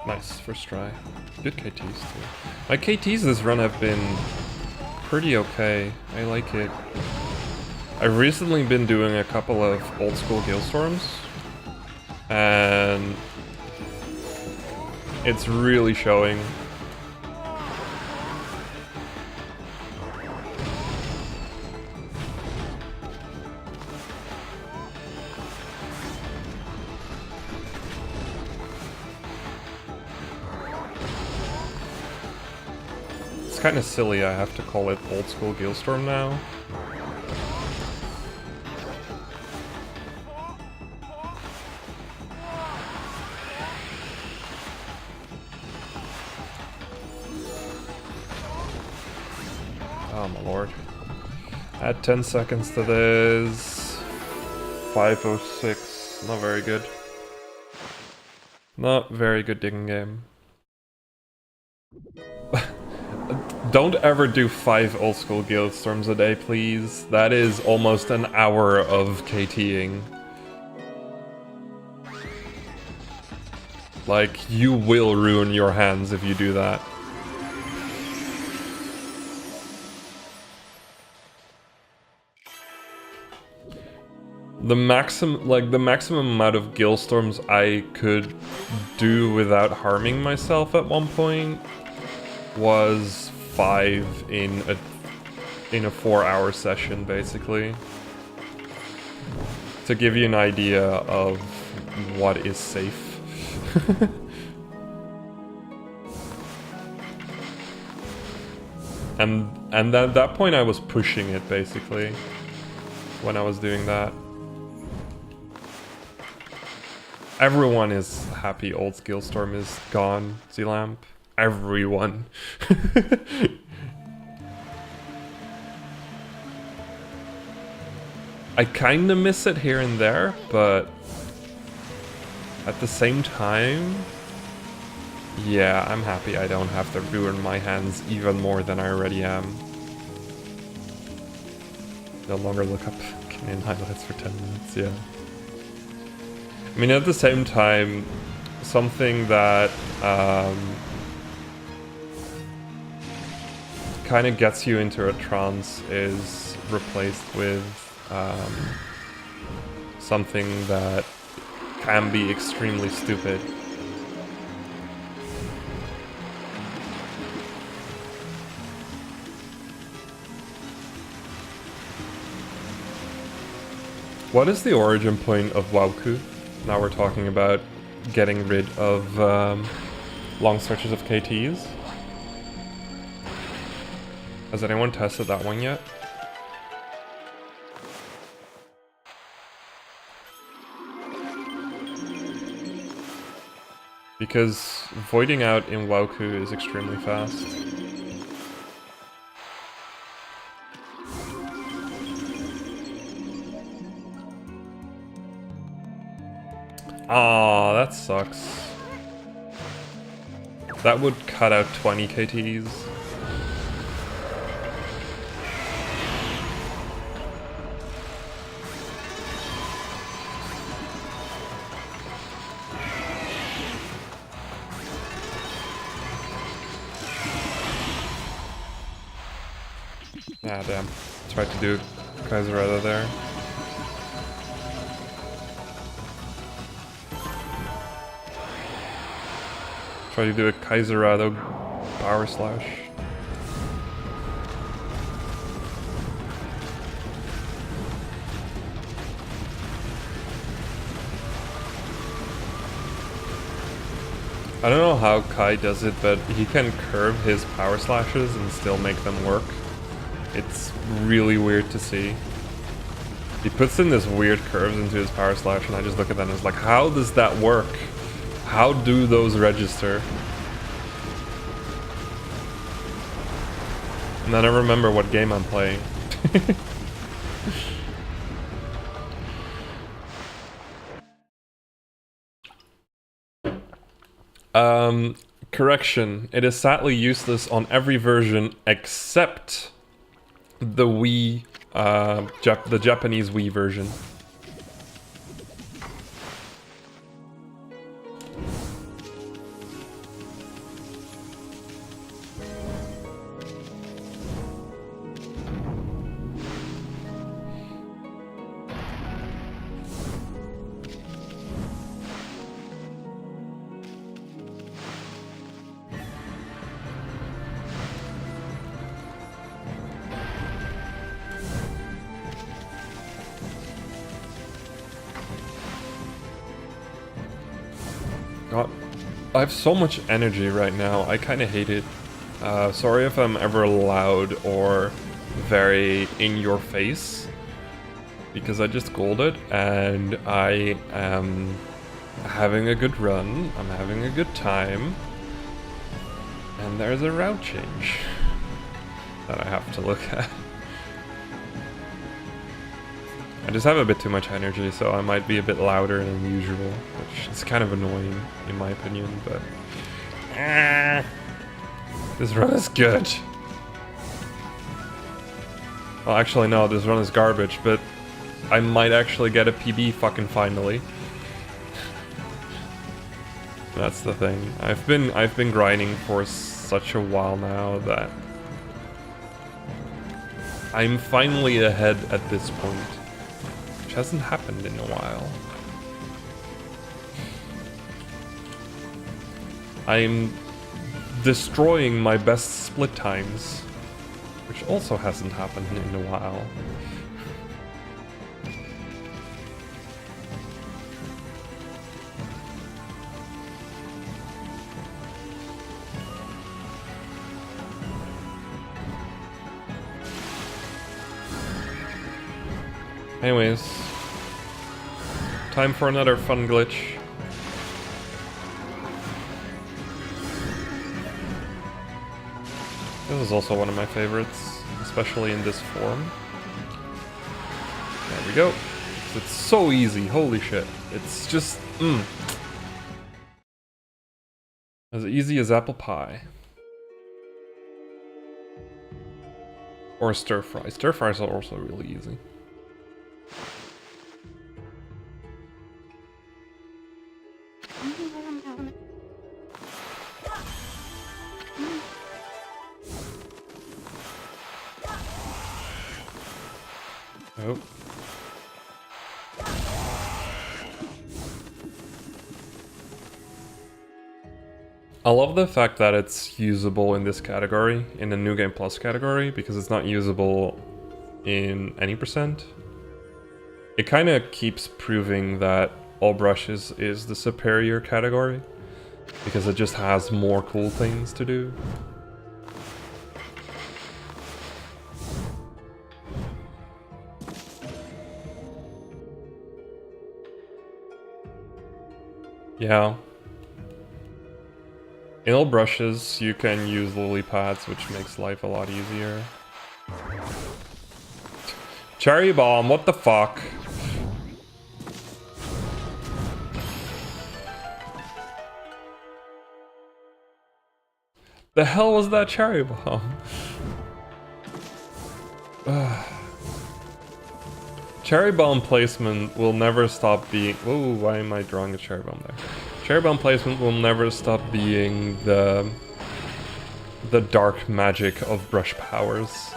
Nice, first try. Good KTs too. My KTs this run have been pretty okay. I like it. I've recently been doing a couple of old school Gilstorms, and it's really showing. It's kind of silly I have to call it old school Gilstorm now. Oh my lord. Add 10 seconds to this. 5:06. Not very good. Not very good digging game. Don't ever do 5 old school guild storms a day, please. That is almost an hour of KTing. Like, you will ruin your hands if you do that. The maximum amount of guild storms I could do without harming myself at one point was 5 in a 4-hour session, basically. To give you an idea of what is safe. and at that point I was pushing it, basically, when I was doing that. Everyone is happy Old Skill Storm is gone, Z-Lamp. Everyone. I kinda miss it here and there, but at the same time, yeah, I'm happy I don't have to ruin my hands even more than I already am. No longer look up Canadian highlights for 10 minutes, yeah. I mean, at the same time, something that kind of gets you into a trance is replaced with something that can be extremely stupid. What is the origin point of Wauku? Now we're talking about getting rid of long stretches of KTs. Has anyone tested that one yet? Because voiding out in Wauku is extremely fast. Aw, that sucks. That would cut out 20 KTs. Ah, damn. Tried to do Kaiserada there. Try to do a Kaiserado power slash. I don't know how Kai does it, but he can curve his power slashes and still make them work. It's really weird to see. He puts in this weird curves into his power slash and I just look at that and it's like, how does that work? How do those register? And then I remember what game I'm playing. Correction. It is sadly useless on every version except the Wii, the Japanese Wii version. God, I have so much energy right now, I kinda hate it. Sorry if I'm ever loud or very in your face, because I just golded and I am having a good run, I'm having a good time, and there's a route change. that I have to look at. I just have a bit too much energy, so I might be a bit louder than usual, which is kind of annoying in my opinion, but... This run is good. Well, actually no, this run is garbage, but I might actually get a PB fucking finally. That's the thing. I've been grinding for such a while now that I'm finally ahead at this point, which hasn't happened in a while. I'm destroying my best split times, which also hasn't happened in a while. Anyways, time for another fun glitch. This is also one of my favorites, especially in this form. There we go. It's so easy, holy shit. It's just, as easy as apple pie. Or stir fry. Stir fries are also really easy. Oh. I love the fact that it's usable in this category, in the New Game Plus category, because it's not usable in any percent. It kind of keeps proving that all brushes is the superior category, because it just has more cool things to do. Yeah. In all brushes, you can use lily pads, which makes life a lot easier. Cherry bomb, what the fuck? The hell was that cherry bomb? Cherry bomb placement will never stop being... Ooh, why am I drawing a cherry bomb there? Cherry bomb placement will never stop being the dark magic of brush powers.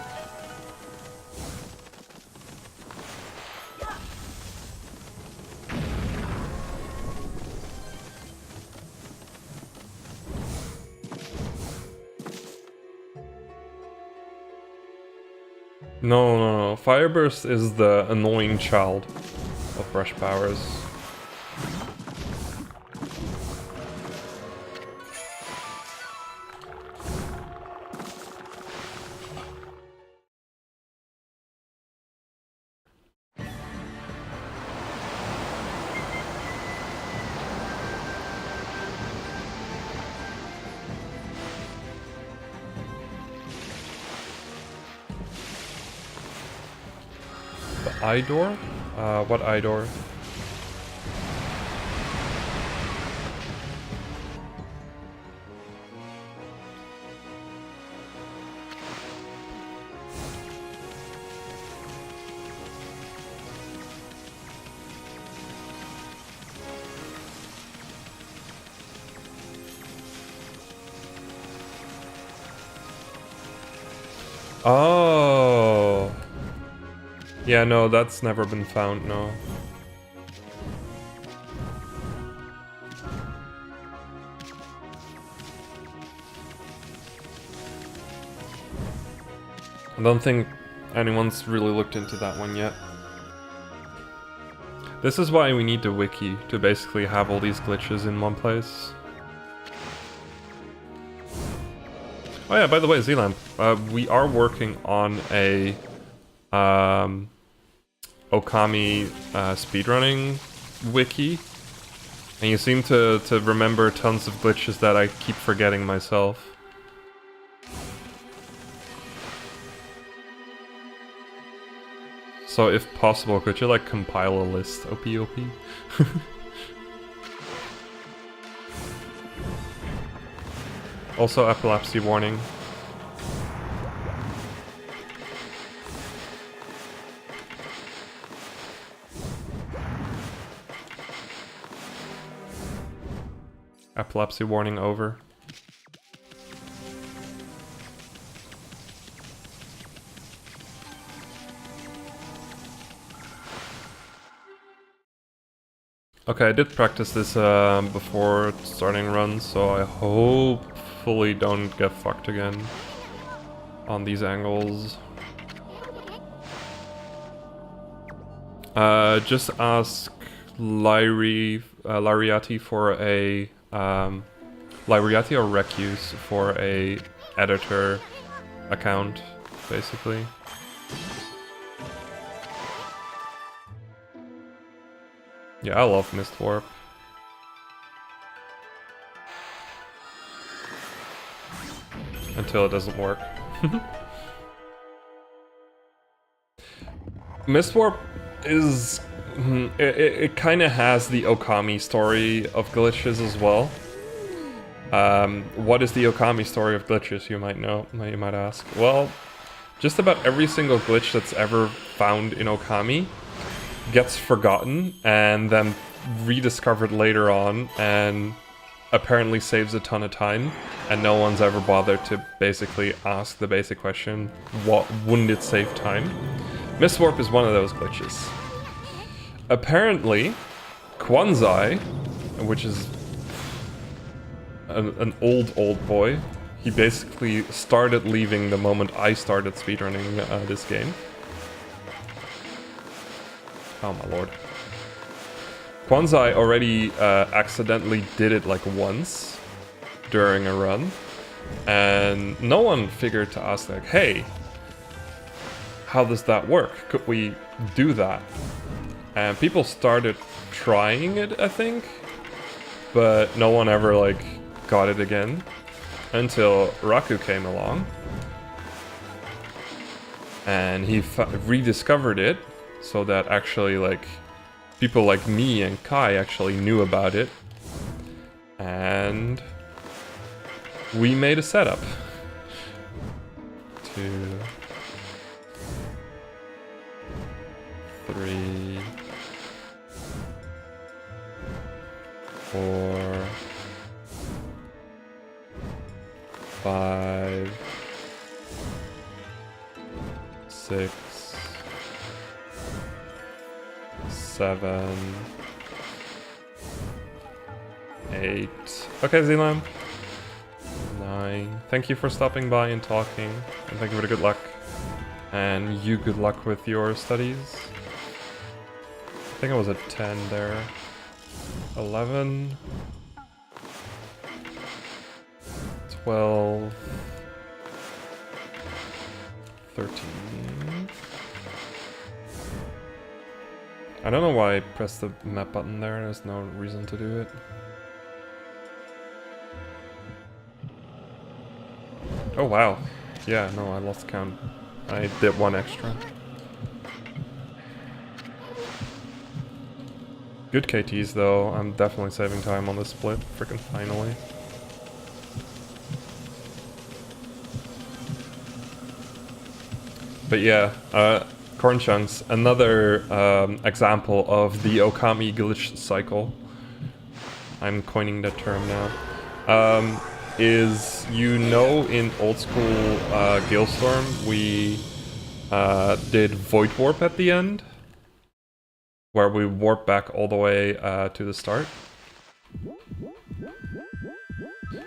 No. Fireburst is the annoying child of brush powers. Eye door? What eye door? Oh. Yeah, no, that's never been found, no. I don't think anyone's really looked into that one yet. This is why we need the wiki, to basically have all these glitches in one place. Oh yeah, by the way, Z-Lamp, we are working on a Okami speedrunning wiki, and you seem to remember tons of glitches that I keep forgetting myself. So if possible, could you like compile a list, OP? Also epilepsy warning. Epilepsy warning over. Okay, I did practice this before starting runs, so I hopefully don't get fucked again on these angles. Just ask Lariati for a Lariati or Recuse for a editor account, basically. Yeah, I love Mist Warp. Until it doesn't work. Mist Warp is... It kind of has the Okami story of glitches as well. What is the Okami story of glitches, you might know, you might ask? Well, just about every single glitch that's ever found in Okami gets forgotten and then rediscovered later on and apparently saves a ton of time, and no one's ever bothered to basically ask the basic question, what wouldn't it save time? Mist Warp is one of those glitches. Apparently, Kwanzai, which is an old boy, he basically started leaving the moment I started speedrunning this game. Oh my lord. Kwanzai already accidentally did it like once during a run, and no one figured to ask like, hey, how does that work? Could we do that? And people started trying it, I think, but no one ever like got it again until Raku came along and he rediscovered it, so that actually like people like me and Kai actually knew about it, and we made a setup. 2, 3, 4, 5, 6, 7, 8. Okay, Zealand. 9. Thank you for stopping by and talking, and thank you for the good luck. And you good luck with your studies. I think I was at 10 there. 11. 12. 13. I don't know why I pressed the map button there, there's no reason to do it. Oh wow. Yeah, no, I lost count. I did one extra. Good KTs though, I'm definitely saving time on this split, freaking finally. But yeah, Corn Chunks, another example of the Okami glitch cycle. I'm coining that term now. Is, you know, in old school Gilstorm, we did Void Warp at the end, where we warp back all the way to the start.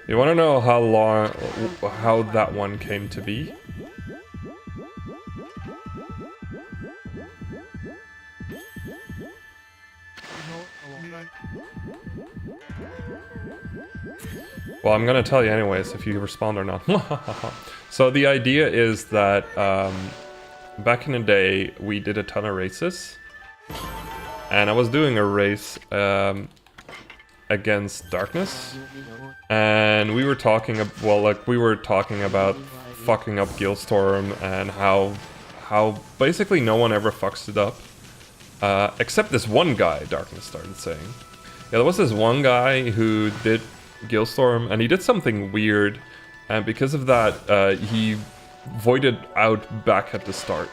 You want to know how that one came to be? Well, I'm gonna tell you anyways if you respond or not. So the idea is that back in the day we did a ton of races, and I was doing a race against Darkness, and we were talking about fucking up Gilstorm and how how basically no one ever fucks it up. Except this one guy, Darkness started saying. Yeah, there was this one guy who did Gilstorm, and he did something weird, and because of that, he voided out back at the start.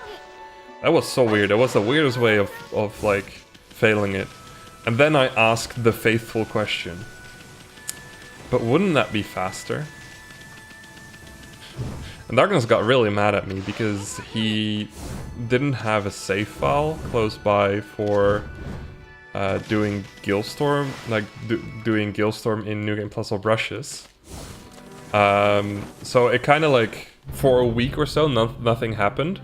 That was so weird. It was the weirdest way of like, failing it. And then I asked the faithful question. But wouldn't that be faster? And Darkness got really mad at me because he didn't have a save file close by for doing Gilstorm, like doing Gilstorm in New Game Plus or brushes. So it kind of like, for a week or so, nothing happened.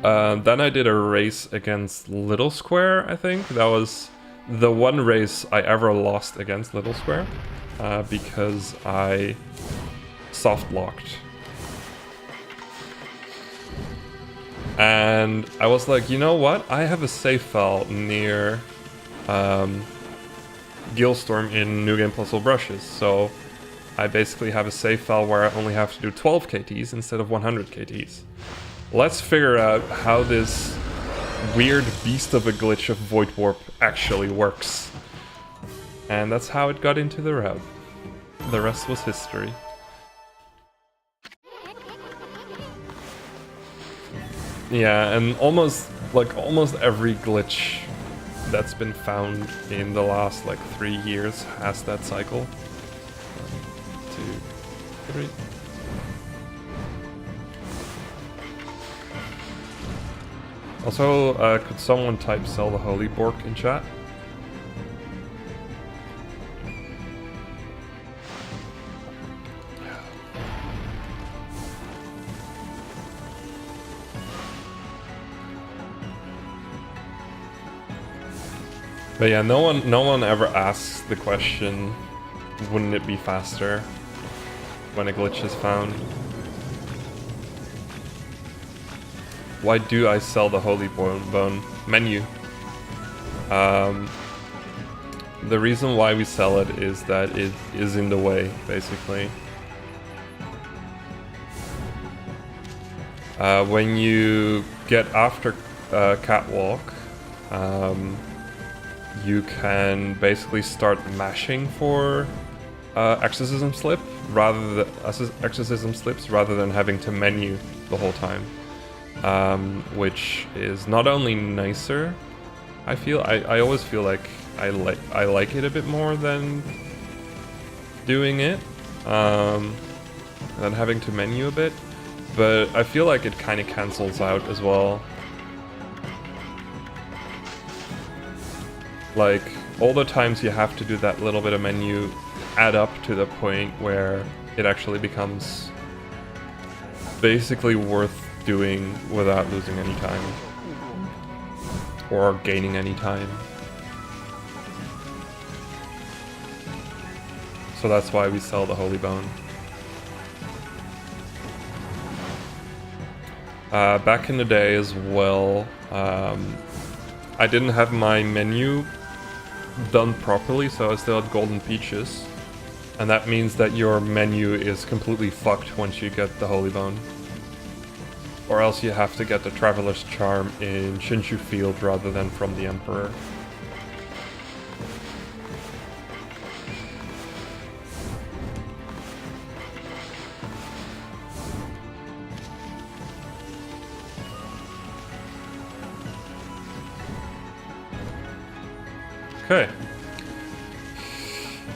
Then I did a race against Little Square, I think. That was the one race I ever lost against Little Square, because I soft-locked. And I was like, you know what? I have a save file near Gilstorm in New Game Plus or brushes, so I basically have a save file where I only have to do 12 KTs instead of 100 KTs. Let's figure out how this weird beast of a glitch of Void Warp actually works. And that's how it got into the route. The rest was history. Yeah, and almost every glitch that's been found in the last like 3 years has that cycle. 1, 2, 3. Also, could someone type "sell the Holy Bork" in chat? But yeah, no one ever asks the question, wouldn't it be faster when a glitch is found? Why do I sell the Holy Bone menu? The reason why we sell it is that it is in the way, basically. When you get after Catwalk, you can basically start mashing for exorcism slips rather than having to menu the whole time, which is not only nicer. I always feel like I like it a bit more than doing it, than having to menu a bit, but I feel like it kind of cancels out as well. Like, all the times you have to do that little bit of menu add up to the point where it actually becomes basically worth doing without losing any time. Or gaining any time. So that's why we sell the Holy Bone. Back in the day as well, I didn't have my menu done properly, so I still had golden peaches, and that means that your menu is completely fucked once you get the Holy Bone, or else you have to get the Traveler's Charm in Shinshu Field rather than from the Emperor. Okay.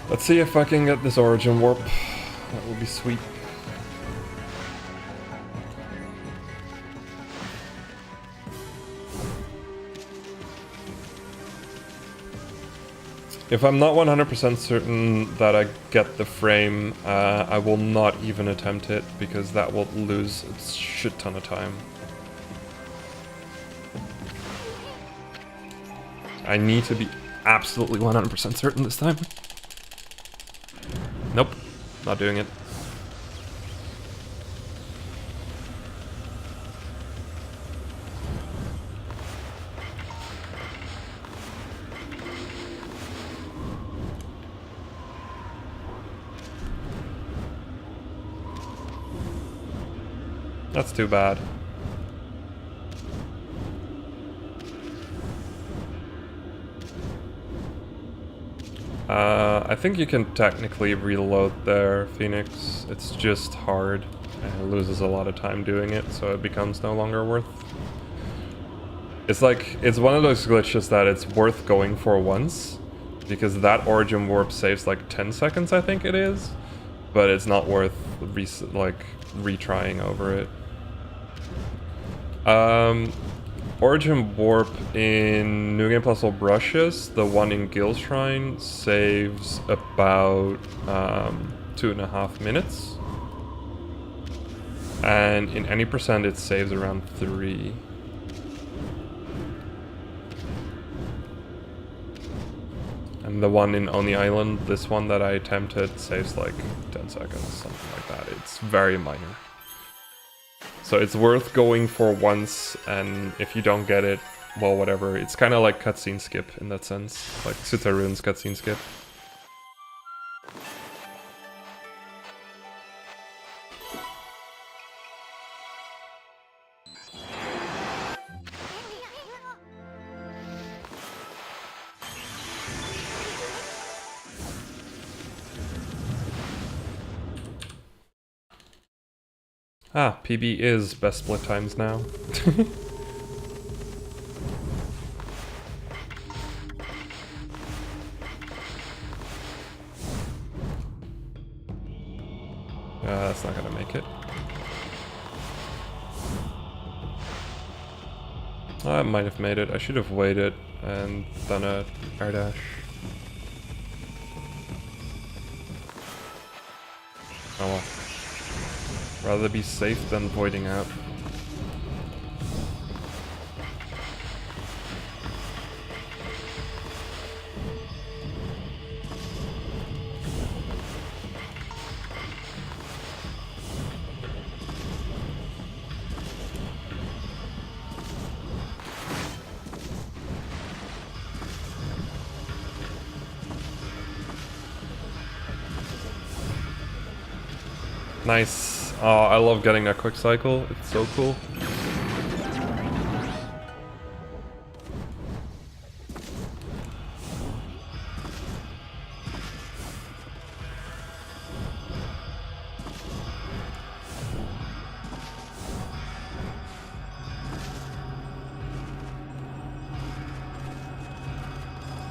Let's see if I can get this origin warp. That would be sweet. If I'm not 100% certain that I get the frame, I will not even attempt it, because that will lose a shit ton of time. I need to be absolutely 100% certain this time. Nope, not doing it. That's too bad. I think you can technically reload there, Phoenix. It's just hard, and it loses a lot of time doing it, so it becomes no longer worth. It's like, it's one of those glitches that it's worth going for once, because that origin warp saves like 10 seconds, I think it is, but it's not worth retrying over it. Origin warp in New Game Plus All Brushes, the one in Gil Shrine, saves about 2.5 minutes. And in any percent it saves around 3. And the one in Oni Island, this one that I attempted, saves like 10 seconds, something like that. It's very minor. So it's worth going for once, and if you don't get it, well, whatever. It's kind of like cutscene skip in that sense, like Sutarun's cutscene skip. Ah, PB is best split times now. That's not gonna make it. I might have made it. I should have waited and done a air dash. Oh well. Rather be safe than voiding out. Nice. Oh, I love getting that quick cycle. It's so cool.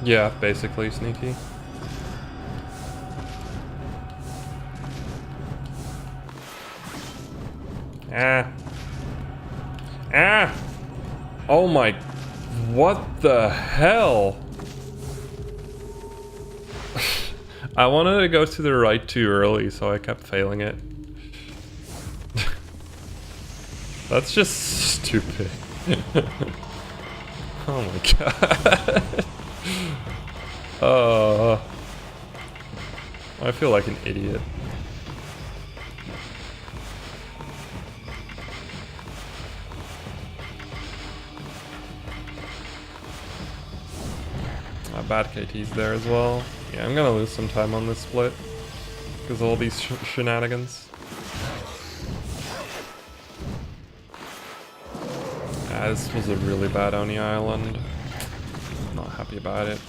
Yeah, basically sneaky. Ah. Ah! Oh my... What the hell? I wanted to go to the right too early, so I kept failing it. That's just stupid. Oh my god. I feel like an idiot. Bad KT's there as well. Yeah, I'm gonna lose some time on this split because of all these shenanigans. Yeah, this was a really bad Oni Island. Not happy about it.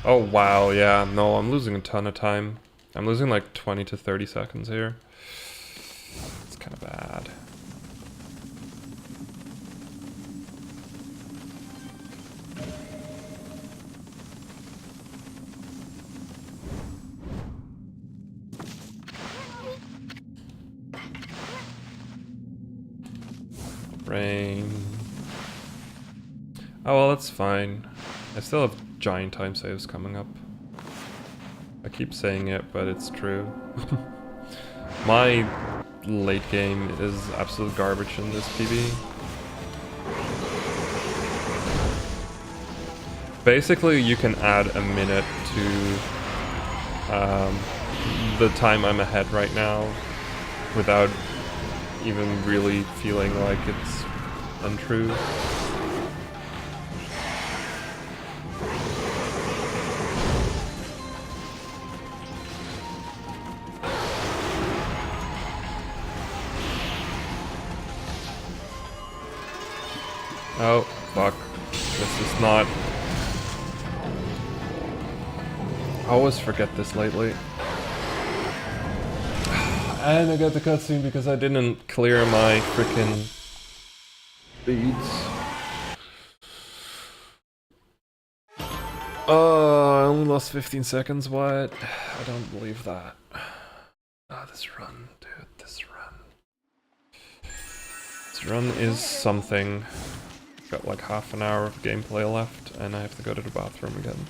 Oh wow, yeah, no, I'm losing a ton of time. I'm losing like 20 to 30 seconds here. It's kind of bad. Rain. Oh well, that's fine. I still have giant time saves coming up. I keep saying it, but it's true. My late game is absolute garbage in this PB. Basically, you can add a minute to the time I'm ahead right now without even really feeling like it's untrue. Oh, fuck. This is not... I always forget this lately. And I got the cutscene because I didn't clear my freaking beads. I only lost 15 seconds, what? I don't believe that. Ah, this run, dude, this run. This run is something. Got like half an hour of gameplay left, and I have to go to the bathroom again.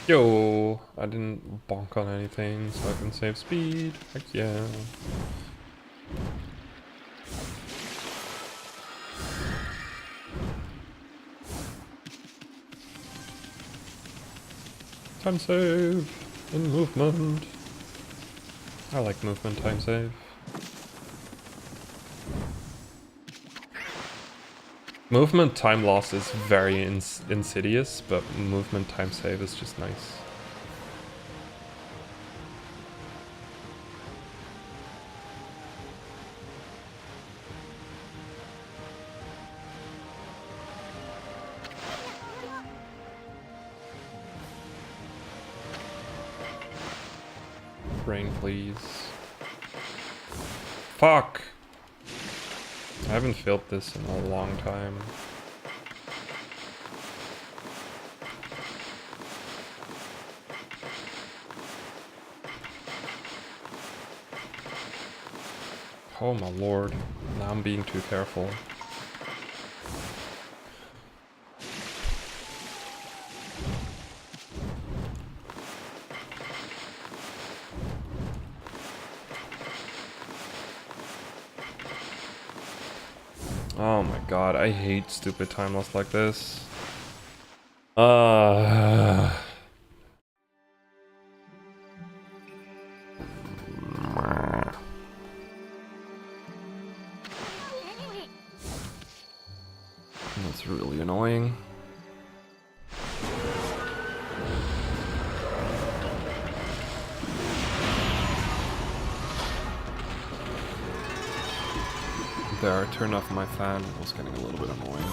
Yo, I didn't bonk on anything, so I can save speed. Heck yeah. Time save in movement. I like movement time save. Movement time loss is very insidious, but movement time save is just nice. Brain, please. Fuck! I haven't felt this in a long time. Oh my lord. Now I'm being too careful. Oh my god, I hate stupid time loss like this. That's really annoying. There, I turned off my fan. It was getting a little bit annoying.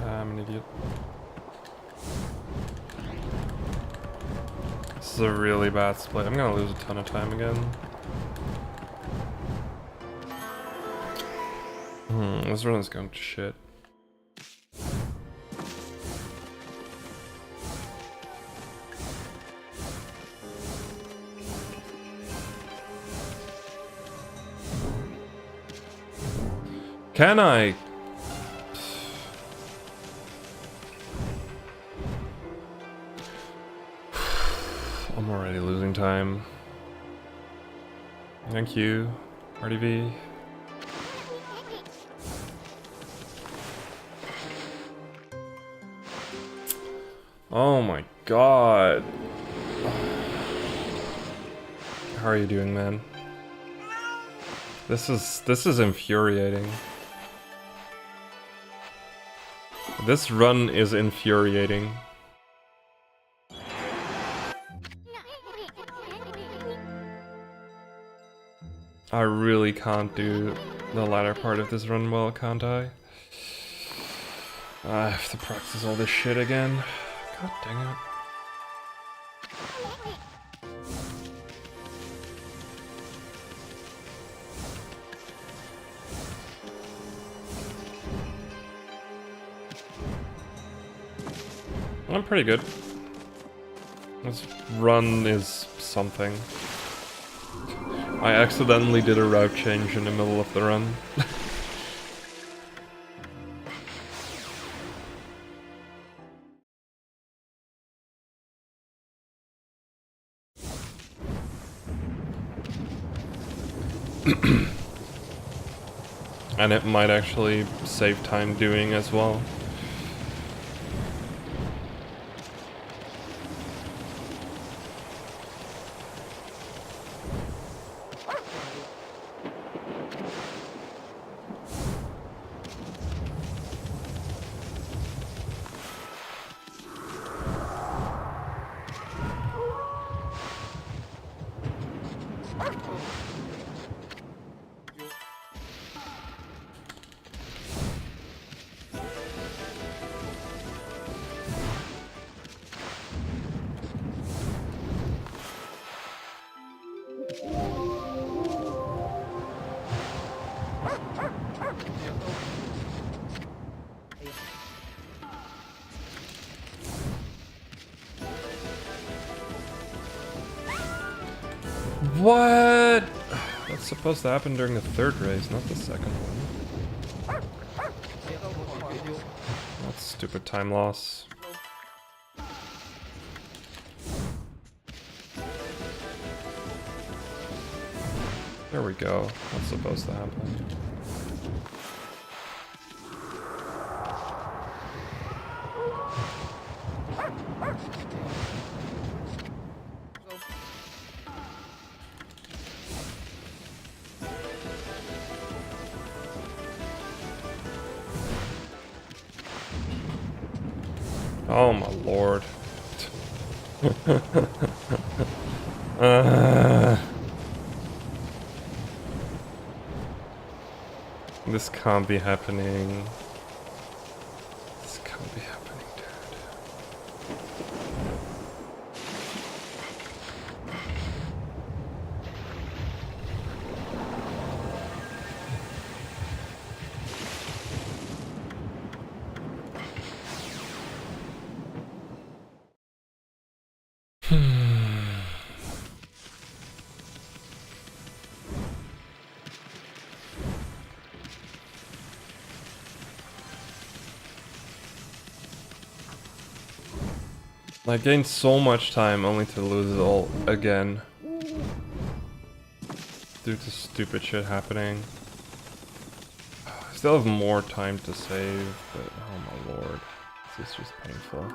I'm an idiot. This is a really bad split. I'm gonna lose a ton of time again. This run is going to shit. Can I? I'm already losing time. Thank you, RDV. Oh my god. How are you doing, man? This is infuriating. This run is infuriating. I really can't do the latter part of this run well, can't I? I have to practice all this shit again. God dang it. I'm pretty good. This run is something. I accidentally did a route change in the middle of the run. And it might actually save time doing as well. What? That's supposed to happen during the third race, not the second one. That's stupid time loss. There we go. That's supposed to happen. Oh my lord. This can't be happening. This can't be happening, dude. I gained so much time only to lose it all again. Due to stupid shit happening. I still have more time to save, but oh my lord. This is just painful.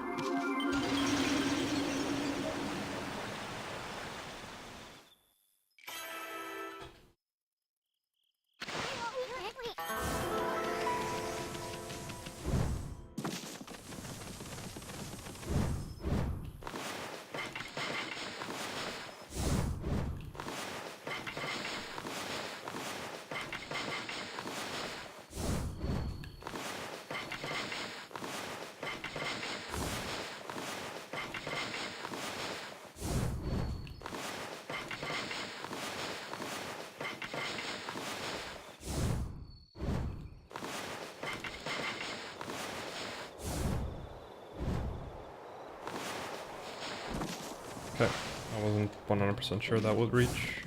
Okay, I wasn't 100% sure that would reach,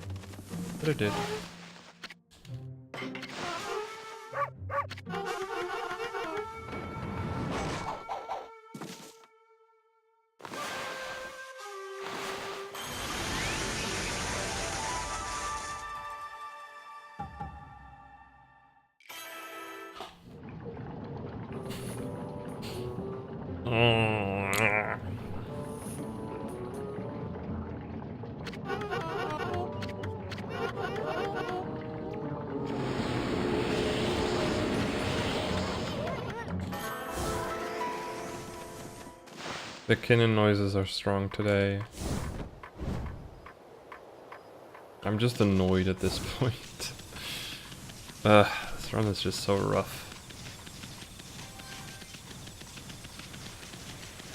but it did. The cannon noises are strong today. I'm just annoyed at this point. This run is just so rough.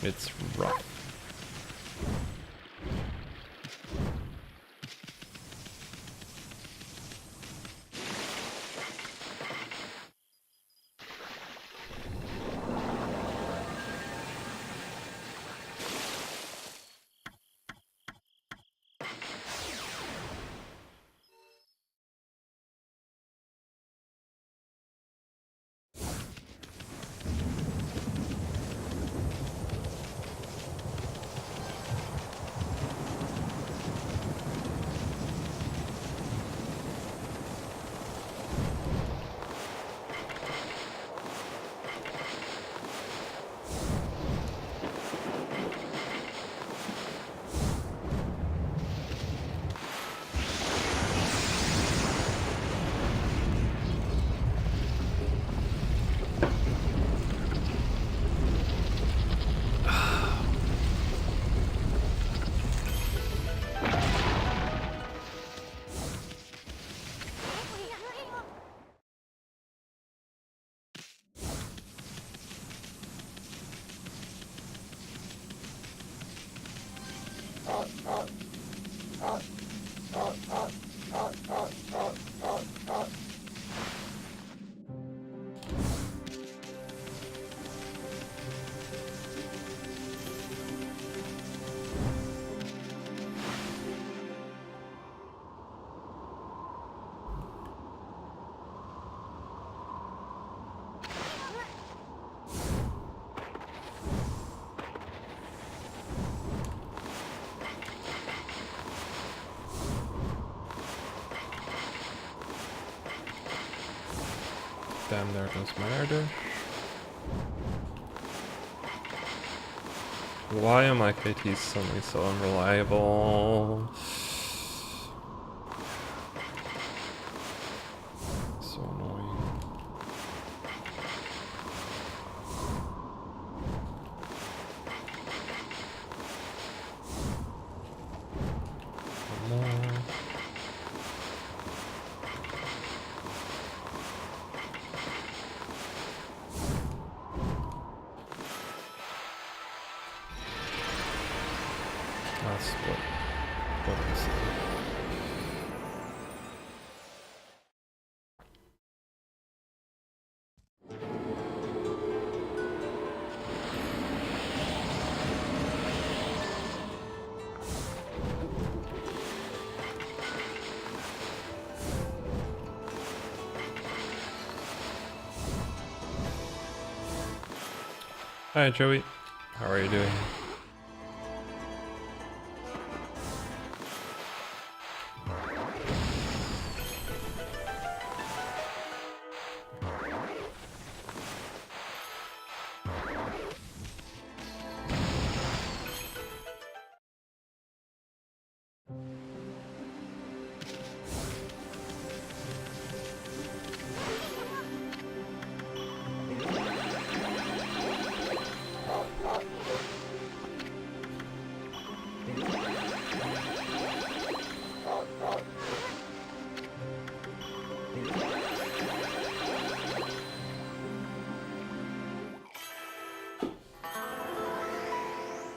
It's rough. Damn, there goes my air dash. Why am I KTs suddenly so unreliable? So annoying. One more. That's what is it? Hi Joey, how are you doing?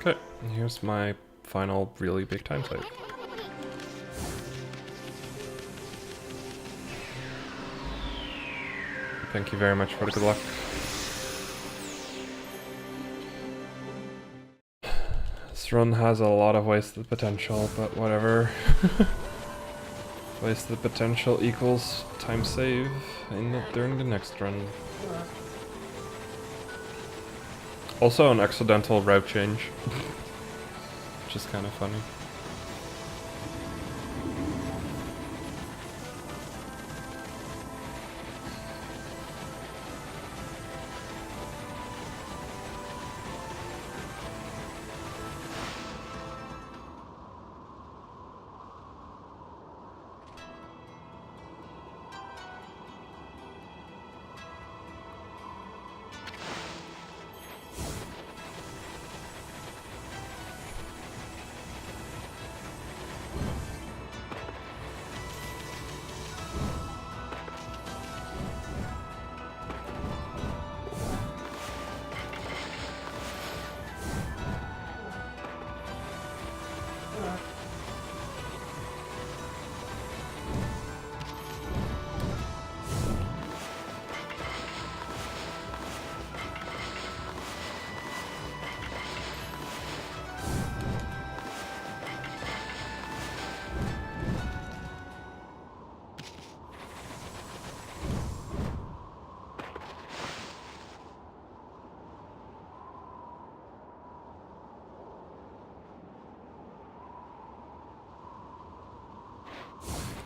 Okay, here's my final really big time save. Thank you very much for the good luck. This run has a lot of wasted potential, but whatever. Wasted potential equals time save during the next run. Also an accidental route change. which is kind of funny.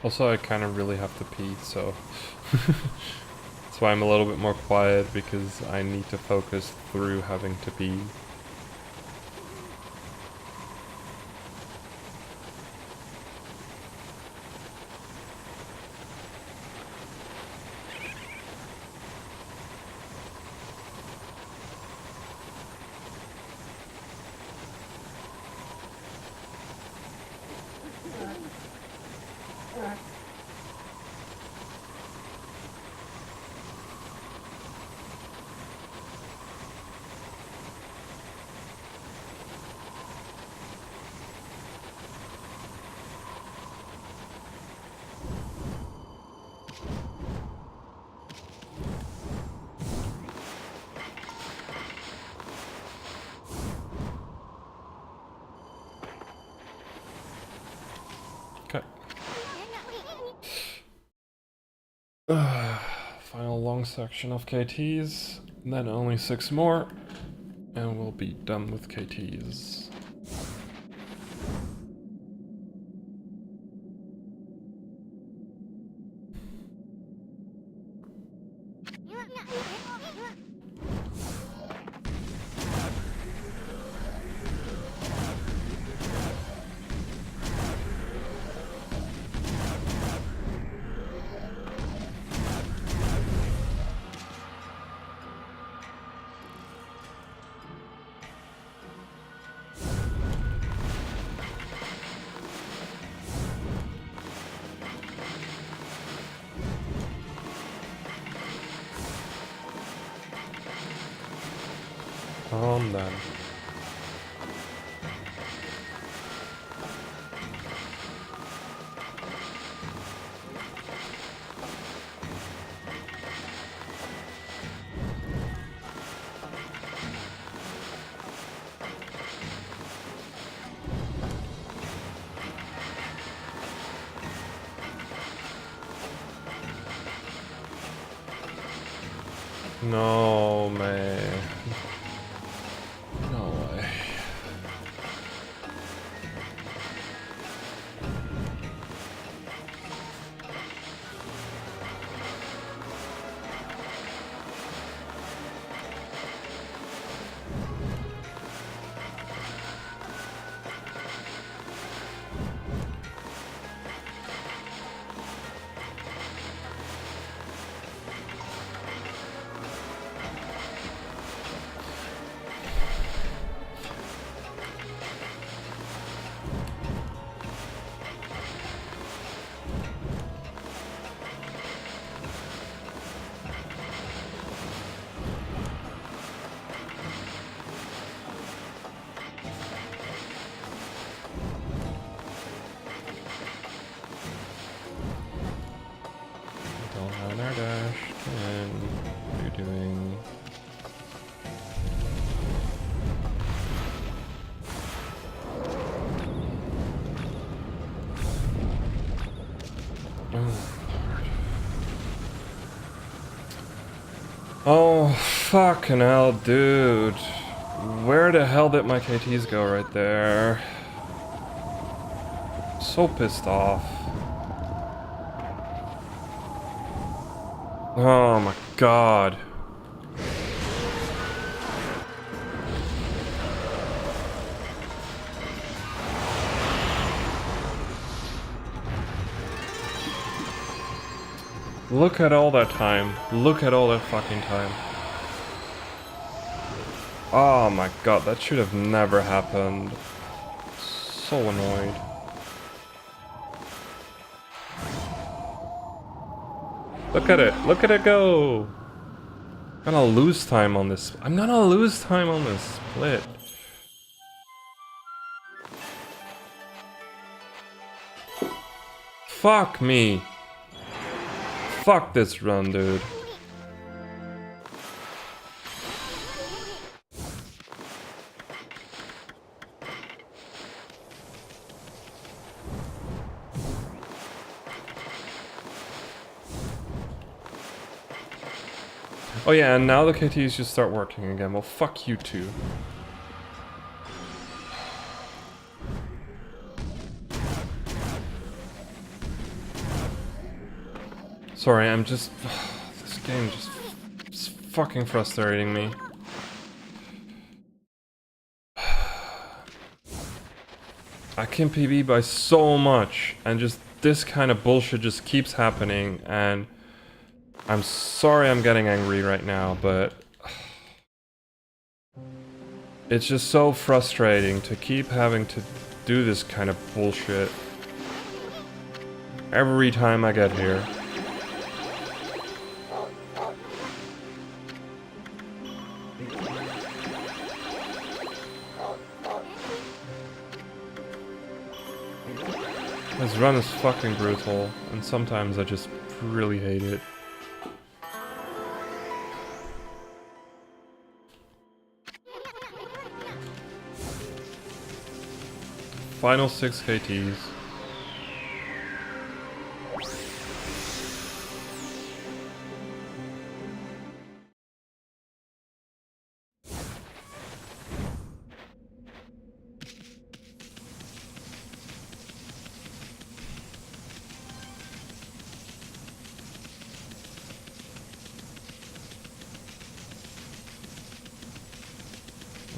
Also, I kind of really have to pee, so that's why I'm a little bit more quiet, because I need to focus through having to pee. Final long section of KTs, then only 6 more, and we'll be done with KTs. Then. No, man. No way. Dash 10. What are you doing? Oh, fucking hell, dude. Where the hell did my KTs go right there? So pissed off. Oh my god. Look at all that time. Look at all that fucking time. Oh my god, that should have never happened. So annoyed. Look at it go! I'm gonna lose time on this. I'm gonna lose time on this split. Fuck me. Fuck this run, dude. Oh yeah, and now the KTs just start working again. Well, fuck you too. Sorry, I'm just... this game just... is fucking frustrating me. I can PB by so much, and just this kind of bullshit just keeps happening, and... I'm sorry I'm getting angry right now, but... it's just so frustrating to keep having to do this kind of bullshit. Every time I get here. This run is fucking brutal, and sometimes I just really hate it. Final 6 KTs.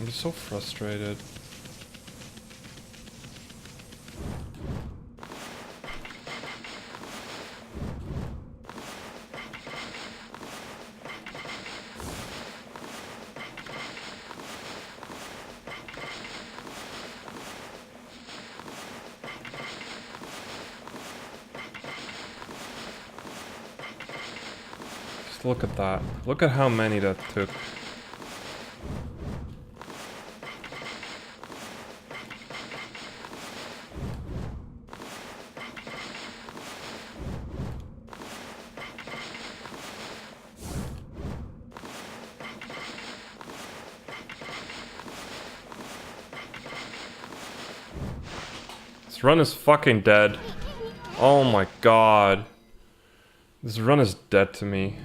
I'm so frustrated. Just look at that. Look at how many that took. This run is fucking dead. Oh my god. This run is dead to me.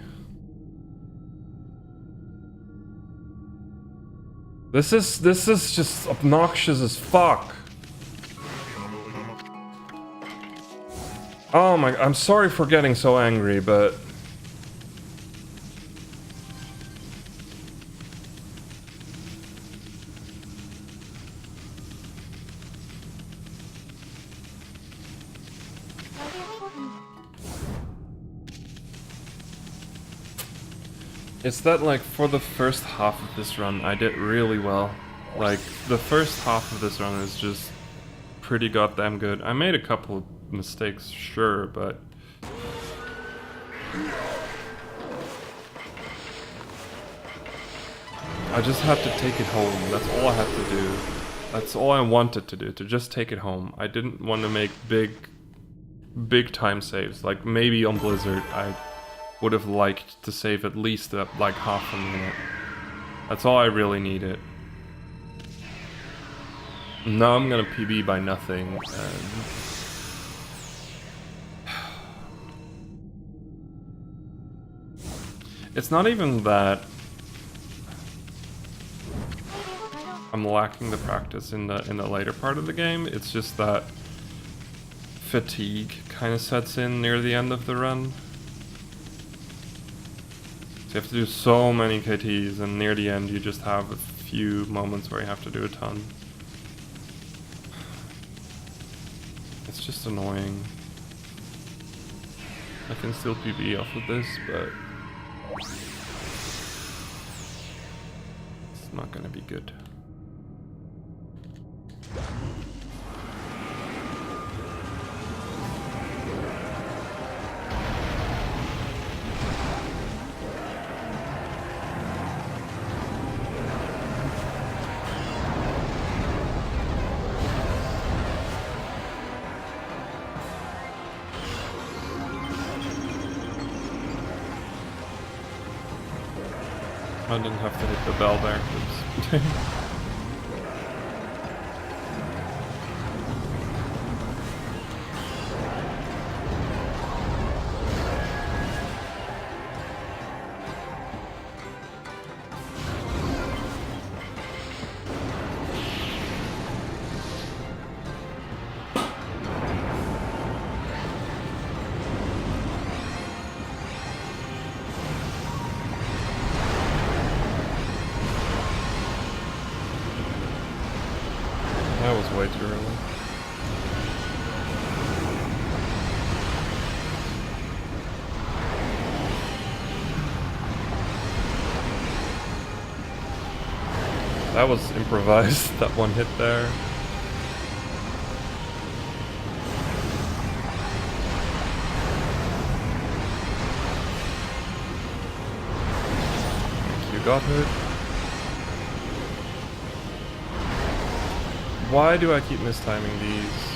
This is just obnoxious as fuck. Oh my, I'm sorry for getting so angry, but... it's that, like, for the first half of this run, I did really well. Like, the first half of this run is just pretty goddamn good. I made a couple of mistakes, sure, but... I just had to take it home. That's all I had to do. That's all I wanted to do, to just take it home. I didn't want to make big time saves. Like, maybe on Blizzard, I would have liked to save at least like half a minute. That's all I really needed. Now I'm gonna PB by nothing. It's not even that I'm lacking the practice in the later part of the game. It's just that fatigue kind of sets in near the end of the run. So you have to do so many KTs, and near the end you just have a few moments where you have to do a ton. It's just annoying. I can still PB off of this, but it's not gonna be good. I didn't have to hit the bell there. Oops. That was way too early. That was improvised, that one hit there. You got hit. Why do I keep mistiming these?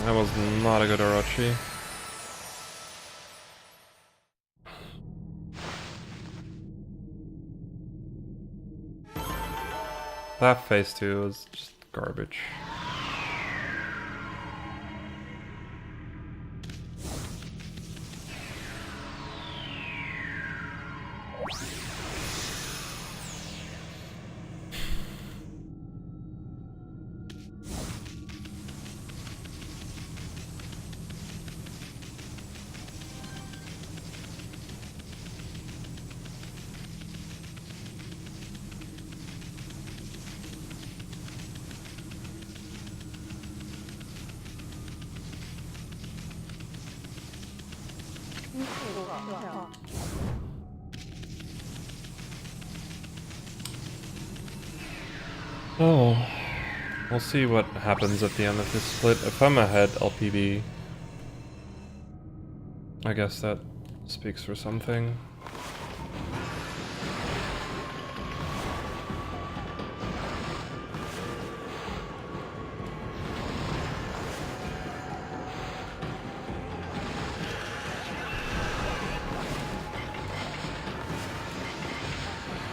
That was not a good Orochi. That phase 2 was just garbage. Oh, we'll see what happens at the end of this split. If I'm ahead, I'll PB. I guess that speaks for something.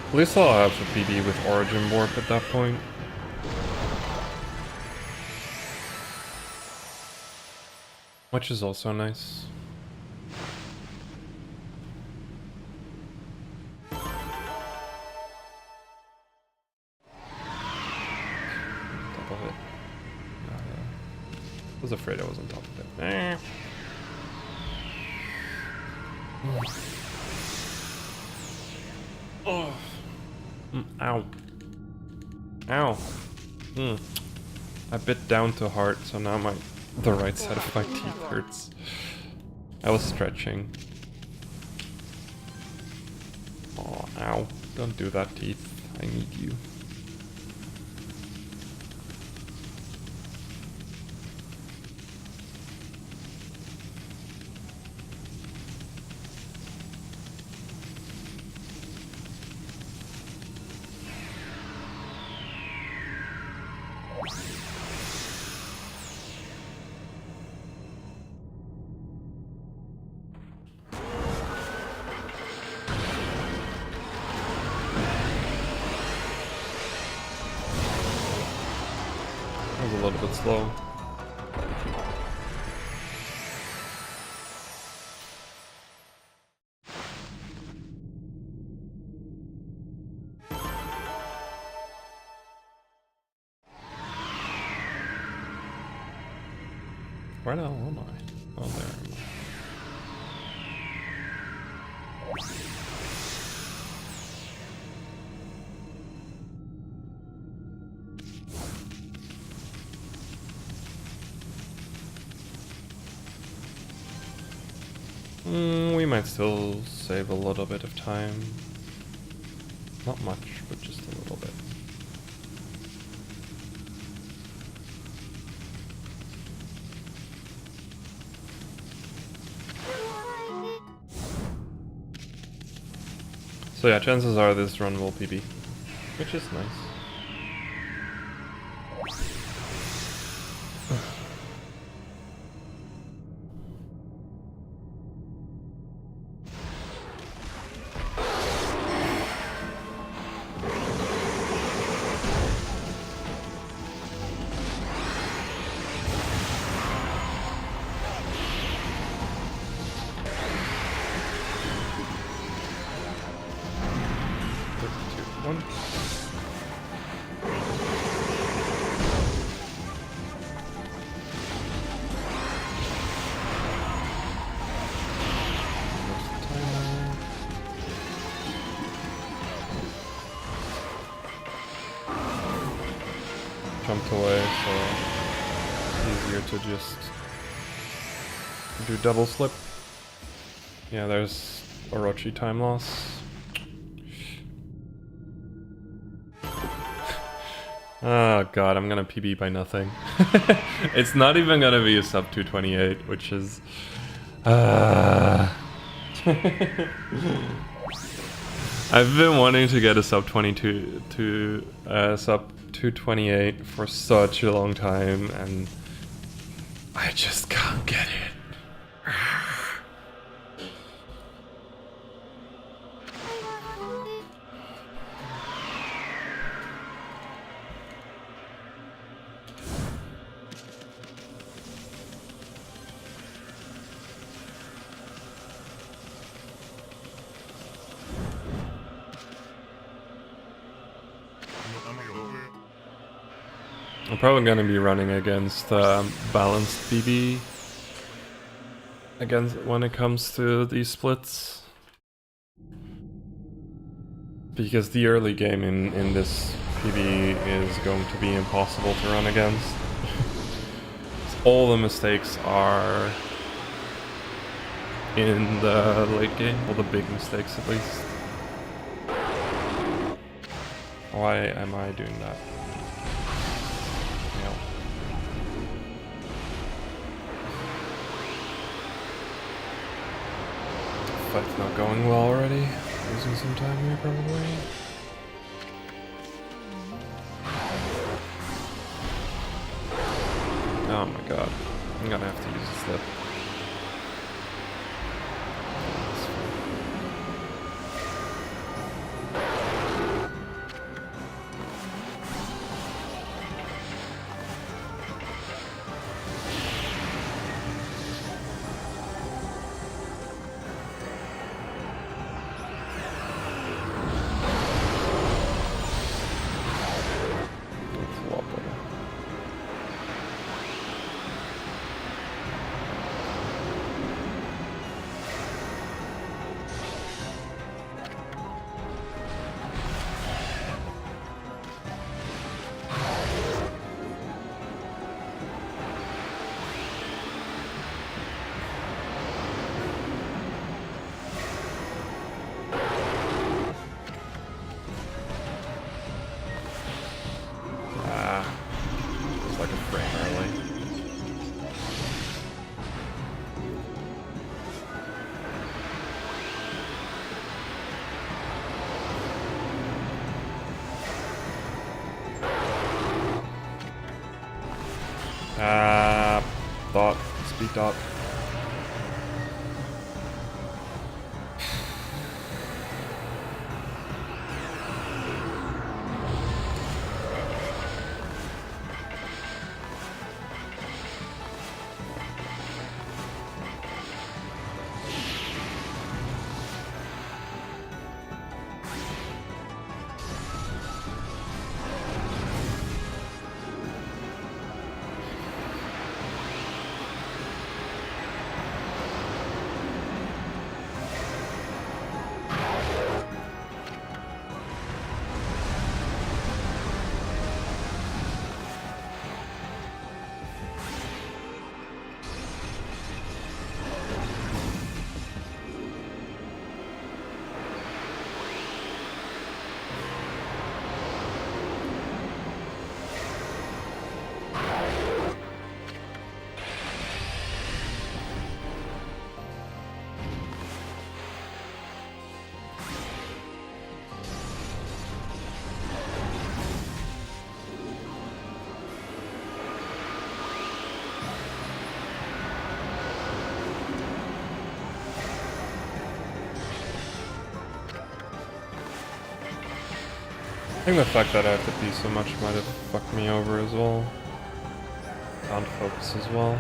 At least I'll have a PB with Origin Warp at that point. Which is also nice. Double hit. I was afraid I was on top of it. Oh. Ow. Ow. I bit down to heart, so now the right side of my teeth hurts. I was stretching. Oh, ow. Don't do that, teeth. I need you. A little bit slow. Where the hell am I? Oh, there am I. We might still save a little bit of time. Not much, but just a little bit. So yeah, chances are this run will PB, which is nice. Jumped away, so easier to just do double slip. Yeah, there's Orochi time loss. Oh god, I'm gonna PB by nothing. It's not even gonna be a sub 228, which is... I've been wanting to get a sub 22 to sub 228 for such a long time, and I just can't get it. I'm probably gonna be running against balanced BB against when it comes to these splits, because the early game in this PB is going to be impossible to run against. All the mistakes are in the late game, all the big mistakes at least. Why am I doing that? Fight's not going well already. Losing some time here probably. Oh my god. I'm gonna have to use a slip. Speed dot. think the fact that I have to pee so much might have fucked me over as well. Can't focus as well.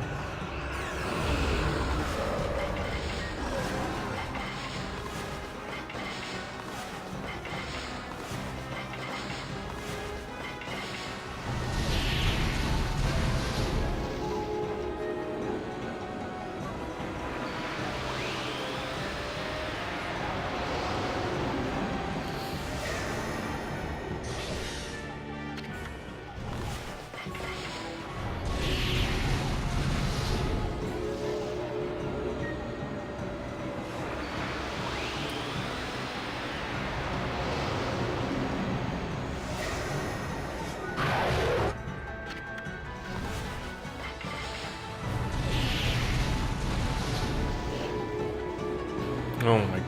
Oh my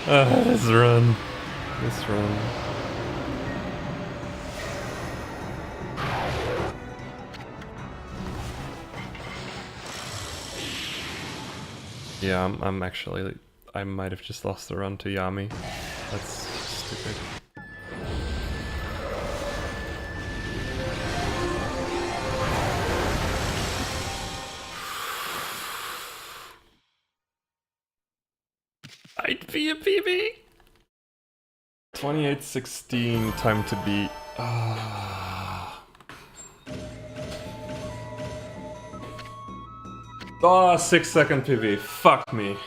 god. This run. This run. Yeah, I'm actually... I might have just lost the run to Yami. That's stupid. I'd be a PB! 28:16 time to beat. Oh, 6 second PB. Fuck me.